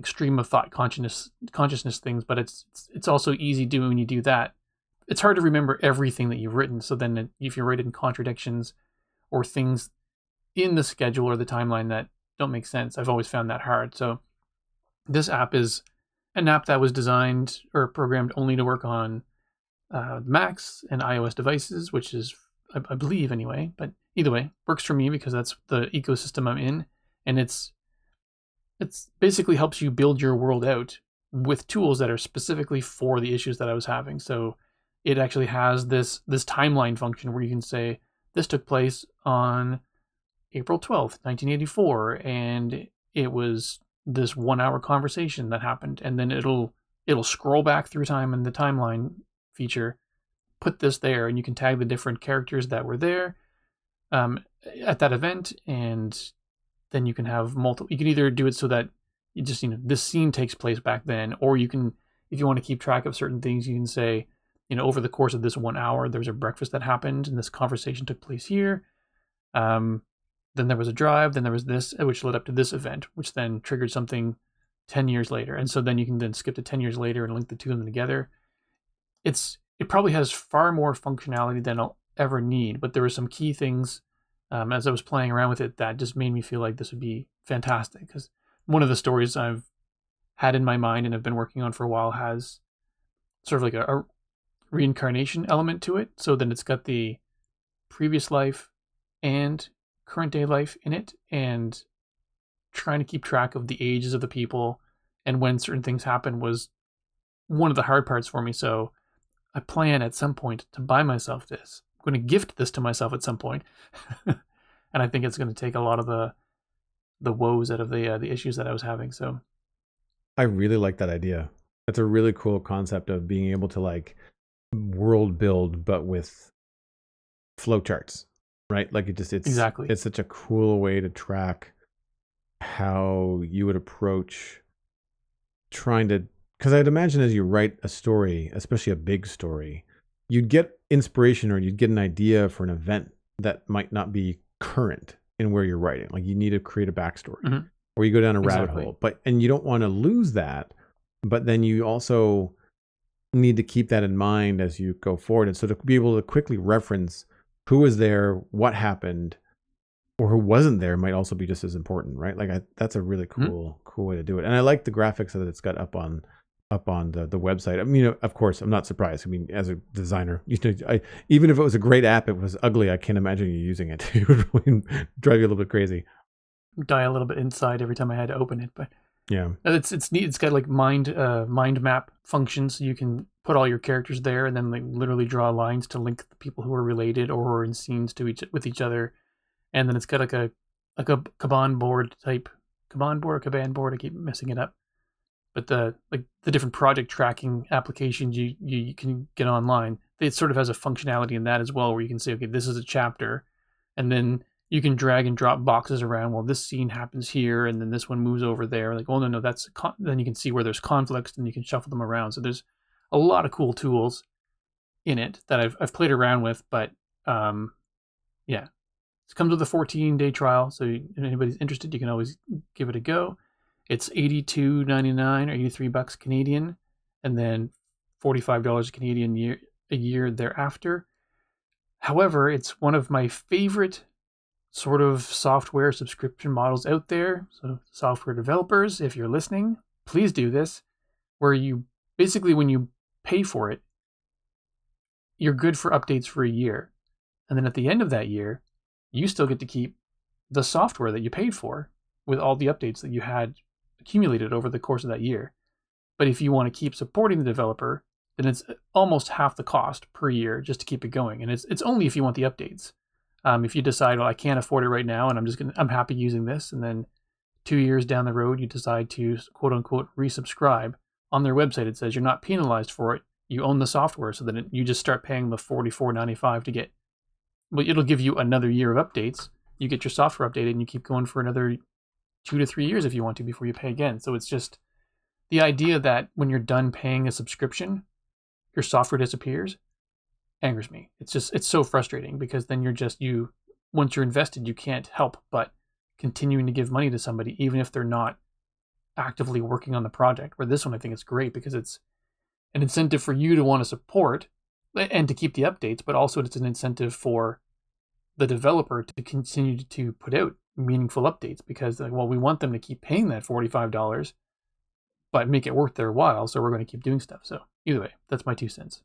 stream of thought consciousness things, but it's also easy doing when you do that. It's hard to remember everything that you've written. So then if you write in contradictions or things in the schedule or the timeline that don't make sense, I've always found that hard. So this app is an app that was designed or programmed only to work on Macs and iOS devices, which is, I believe anyway, but either way, works for me because that's the ecosystem I'm in. And it's basically helps you build your world out with tools that are specifically for the issues that I was having. So it actually has this timeline function where you can say, this took place on April 12th, 1984, and it was this 1 hour conversation that happened, and then it'll scroll back through time in the timeline feature, put this there, and you can tag the different characters that were there at that event, and then you can have multiple. You can either do it so that you just this scene takes place back then, or you can, if you want to keep track of certain things, you can say, over the course of this 1 hour, there's a breakfast that happened, and this conversation took place here. Then there was a drive, then there was this, which led up to this event, which then triggered something 10 years later. And so then you can then skip to 10 years later and link the two of them together. It probably has far more functionality than I'll ever need, but there were some key things as I was playing around with it that just made me feel like this would be fantastic. Because one of the stories I've had in my mind and have been working on for a while has sort of like a reincarnation element to it. So then it's got the previous life and current day life in it, and trying to keep track of the ages of the people and when certain things happen was one of the hard parts for me. So I plan at some point to buy myself this. I'm going to gift this to myself at some point. And I think it's going to take a lot of the woes out of the issues that I was having. So I really like that idea. That's a really cool concept of being able to like world build, but with flowcharts. Right? Like exactly. It's such a cool way to track how you would approach trying to, because I'd imagine as you write a story, especially a big story, you'd get inspiration or you'd get an idea for an event that might not be current in where you're writing. Like you need to create a backstory or you go down a rabbit hole, and you don't want to lose that, but then you also need to keep that in mind as you go forward. And so to be able to quickly reference who was there, what happened, or who wasn't there might also be just as important, right? Like that's a really cool way to do it. And I like the graphics that it's got up on the website. I mean, of course, I'm not surprised. I mean, as a designer, even if it was a great app, it was ugly. I can't imagine you using it. It would really drive you a little bit crazy. Die a little bit inside every time I had to open it, but yeah, it's neat. It's got like mind map functions, so you can put all your characters there and then like literally draw lines to link the people who are related or who are in scenes with each other. And then it's got like a Kanban board. I keep messing it up. But the different project tracking applications you can get online, it sort of has a functionality in that as well, where you can say, okay, this is a chapter, and then you can drag and drop boxes around. Well, this scene happens here, and then this one moves over there. Like, oh no, that's then you can see where there's conflicts, and you can shuffle them around. So there's a lot of cool tools in it that I've played around with. But yeah, it comes with a 14-day trial, so if anybody's interested, you can always give it a go. It's $82.99 or $83 Canadian, and then $45 Canadian a year thereafter. However, it's one of my favorite sort of software subscription models out there. So software developers, if you're listening, please do this. where you basically, when you pay for it, you're good for updates for a year. And then at the end of that year, you still get to keep the software that you paid for with all the updates that you had accumulated over the course of that year. But if you want to keep supporting the developer, then it's almost half the cost per year just to keep it going. And it's only if you want the updates. If you decide, well, I can't afford it right now, and I'm happy using this, and then 2 years down the road, you decide to quote unquote resubscribe. On their website, it says you're not penalized for it. You own the software, so then you just start paying the $44.95 to get. But it'll give you another year of updates. You get your software updated, and you keep going for another 2 to 3 years if you want to before you pay again. So it's just the idea that when you're done paying a subscription, your software disappears angers me. It's so frustrating, because then once you're invested, you can't help but continuing to give money to somebody, even if they're not actively working on the project. Where this one, I think it's great because it's an incentive for you to want to support and to keep the updates, but also it's an incentive for the developer to continue to put out meaningful updates, because we want them to keep paying that $45, but make it worth their while. So we're going to keep doing stuff. So either way, that's my 2 cents.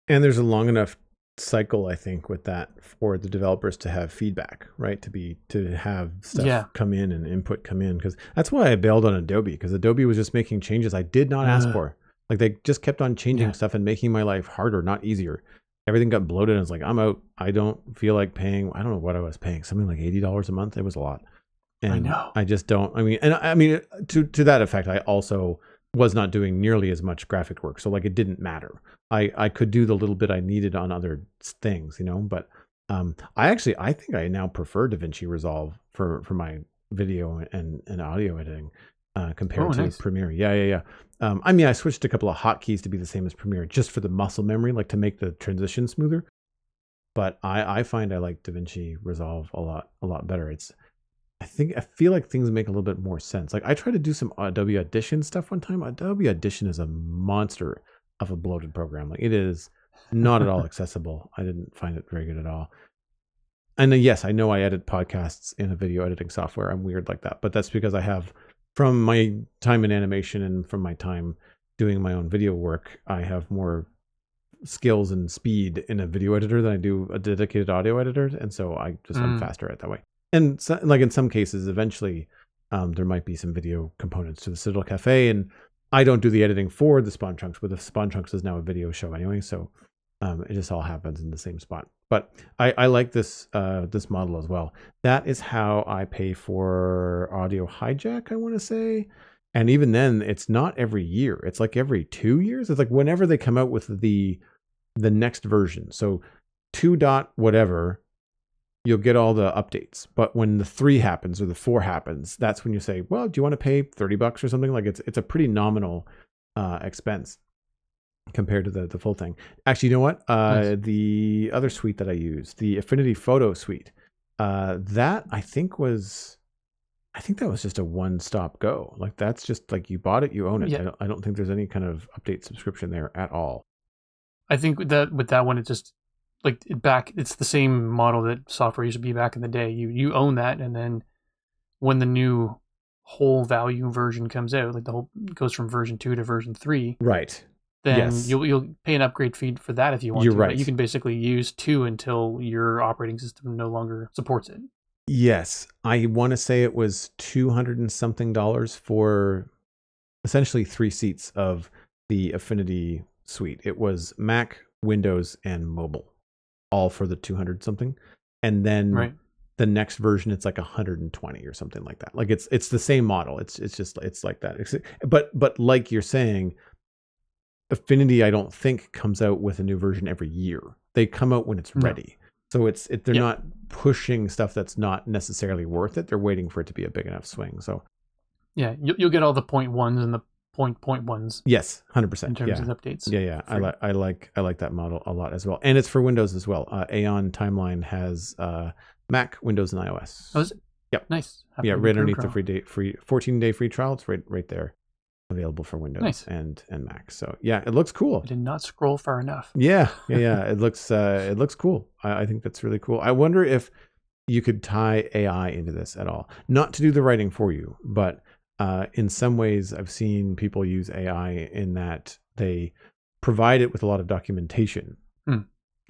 And there's a long enough cycle, I think, with that for the developers to have feedback, right? To have stuff come in and input come in. Because that's why I bailed on Adobe, because Adobe was just making changes I did not ask for. Like, they just kept on changing stuff and making my life harder, not easier. Everything got bloated, and it's like, I'm out. I don't feel like paying. I don't know what I was paying. Something like $80 a month. It was a lot. And I know. I just don't. I mean, to that effect, I also was not doing nearly as much graphic work. So like, it didn't matter. I could do the little bit I needed on other things, but I think I now prefer DaVinci Resolve for my video and audio editing compared to Premiere. Yeah. I switched a couple of hotkeys to be the same as Premiere just for the muscle memory, like to make the transition smoother. But I find I like DaVinci Resolve a lot better. I feel like things make a little bit more sense. Like, I tried to do some Adobe Audition stuff one time. Adobe Audition is a monster of a bloated program. Like, it is not at all accessible. I didn't find it very good at all. And yes, I know I edit podcasts in a video editing software. I'm weird like that, but that's because I have, from my time in animation and from my time doing my own video work, I have more skills and speed in a video editor than I do a dedicated audio editor. And so I'm faster at that way. And so, like, in some cases, eventually there might be some video components to the Citadel Cafe, and I don't do the editing for the Spawn Chunks, but the Spawn Chunks is now a video show anyway, so it just all happens in the same spot. But I like this model as well. That is how I pay for Audio Hijack, I want to say. And even then, it's not every year. It's like every 2 years. It's like whenever they come out with the next version. So 2. whatever, you'll get all the updates. But when the 3 happens or the 4 happens, that's when you say, well, do you want to pay $30 or something? Like, it's a pretty nominal expense compared to the full thing. Actually, you know what? Nice. The other suite that I use, the Affinity Photo suite, that I think that was just a one-stop go. Like, that's just like, you bought it, you own it. Yeah. I don't think there's any kind of update subscription there at all. I think with that one, it just, like, it's the same model that software used to be back in the day. You own that, and then when the new whole value version comes out, like the whole goes from version 2 to version 3, right? Then you'll pay an upgrade fee for that if you want. You're to. right. But you can basically use 2 until your operating system no longer supports it. Yes, I want to say it was $200 and something for essentially 3 seats of the Affinity suite. It was Mac, Windows, and mobile, all for the 200 something. And then the next version, it's like 120 or something like that. Like, it's the same model. It's like that. But like you're saying, Affinity, I don't think, comes out with a new version every year. They come out when it's ready. So they're not pushing stuff that's not necessarily worth it. They're waiting for it to be a big enough swing. So yeah, you'll get all the 0.1s and the point ones. Yes, 100% in terms of updates. Yeah. I like that model a lot as well, and it's for Windows as well. Aeon Timeline has Mac, Windows, and iOS. Oh, is it? Yep. Nice. Right underneath the 14-day free trial. It's right there, available for Windows and Mac. So yeah, it looks cool. I did not scroll far enough. Yeah. It looks cool. I think that's really cool. I wonder if you could tie AI into this at all. Not to do the writing for you, but In some ways, I've seen people use AI in that they provide it with a lot of documentation.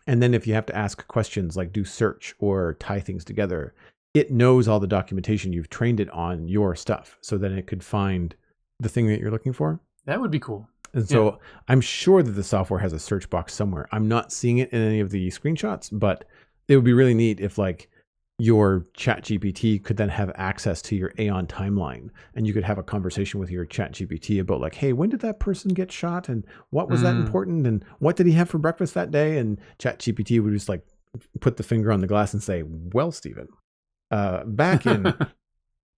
And then if you have to ask questions like do search or tie things together, it knows all the documentation. You've trained it on your stuff, so then it could find the thing that you're looking for. That would be cool. And so I'm sure that the software has a search box somewhere. I'm not seeing it in any of the screenshots, but it would be really neat if like your ChatGPT could then have access to your Aeon timeline, and you could have a conversation with your ChatGPT about like, hey, when did that person get shot, and what was that important, and what did he have for breakfast that day? And ChatGPT would just like put the finger on the glass and say, well, Stephen, back in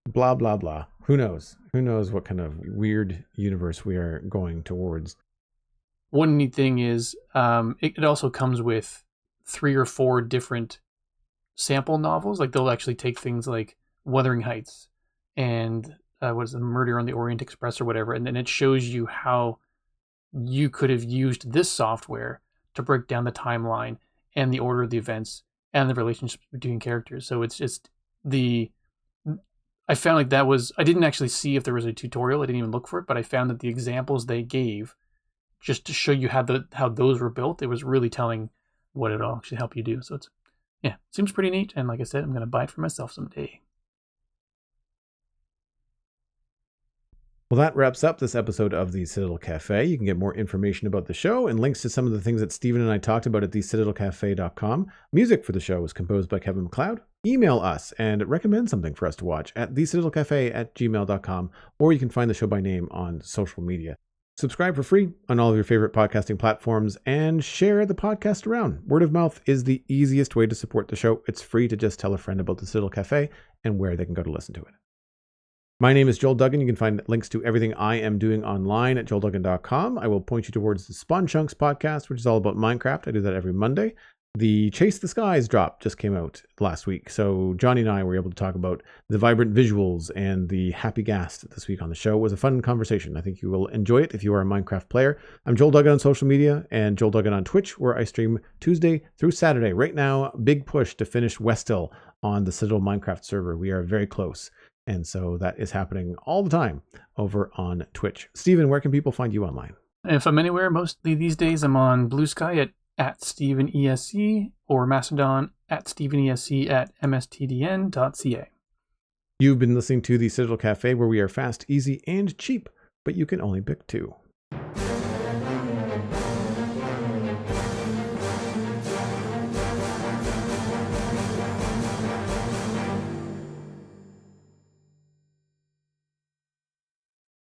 blah, blah, blah. Who knows? Who knows what kind of weird universe we are going towards. One neat thing is it also comes with 3 or 4 different sample novels. Like they'll actually take things like Wuthering Heights and what is it, Murder on the Orient Express or whatever, and then it shows you how you could have used this software to break down the timeline and the order of the events and the relationships between characters. So it's just I found like that was, I didn't actually see if there was a tutorial. I didn't even look for it, but I found that the examples they gave just to show you how those were built, it was really telling what it all actually help you do. So it's, seems pretty neat. And like I said, I'm going to buy it for myself someday. Well, that wraps up this episode of the Citadel Cafe. You can get more information about the show and links to some of the things that Stephen and I talked about at thecitadelcafe.com. Music for the show was composed by Kevin MacLeod. Email us and recommend something for us to watch at thecitadelcafe@gmail.com, or you can find the show by name on social media. Subscribe for free on all of your favorite podcasting platforms and share the podcast around. Word of mouth is the easiest way to support the show. It's free to just tell a friend about the Citadel Cafe and where they can go to listen to it. My name is Joel Duggan. You can find links to everything I am doing online at joelduggan.com. I will point you towards the Spawn Chunks podcast, which is all about Minecraft. I do that every Monday. The Chase the Skies drop just came out last week. So Johnny and I were able to talk about the vibrant visuals and the happy ghast this week on the show. It was a fun conversation. I think you will enjoy it if you are a Minecraft player. I'm Joel Duggan on social media and Joel Duggan on Twitch, where I stream Tuesday through Saturday. Right now, big push to finish Westill on the Citadel Minecraft server. We are very close. And so that is happening all the time over on Twitch. Stephen, where can people find you online? If I'm anywhere, mostly these days, I'm on Blue Sky at StephenESC or Mastodon at StephenESC at mstdn.ca. You've been listening to the Citadel Cafe, where we are fast, easy, and cheap, but you can only pick 2.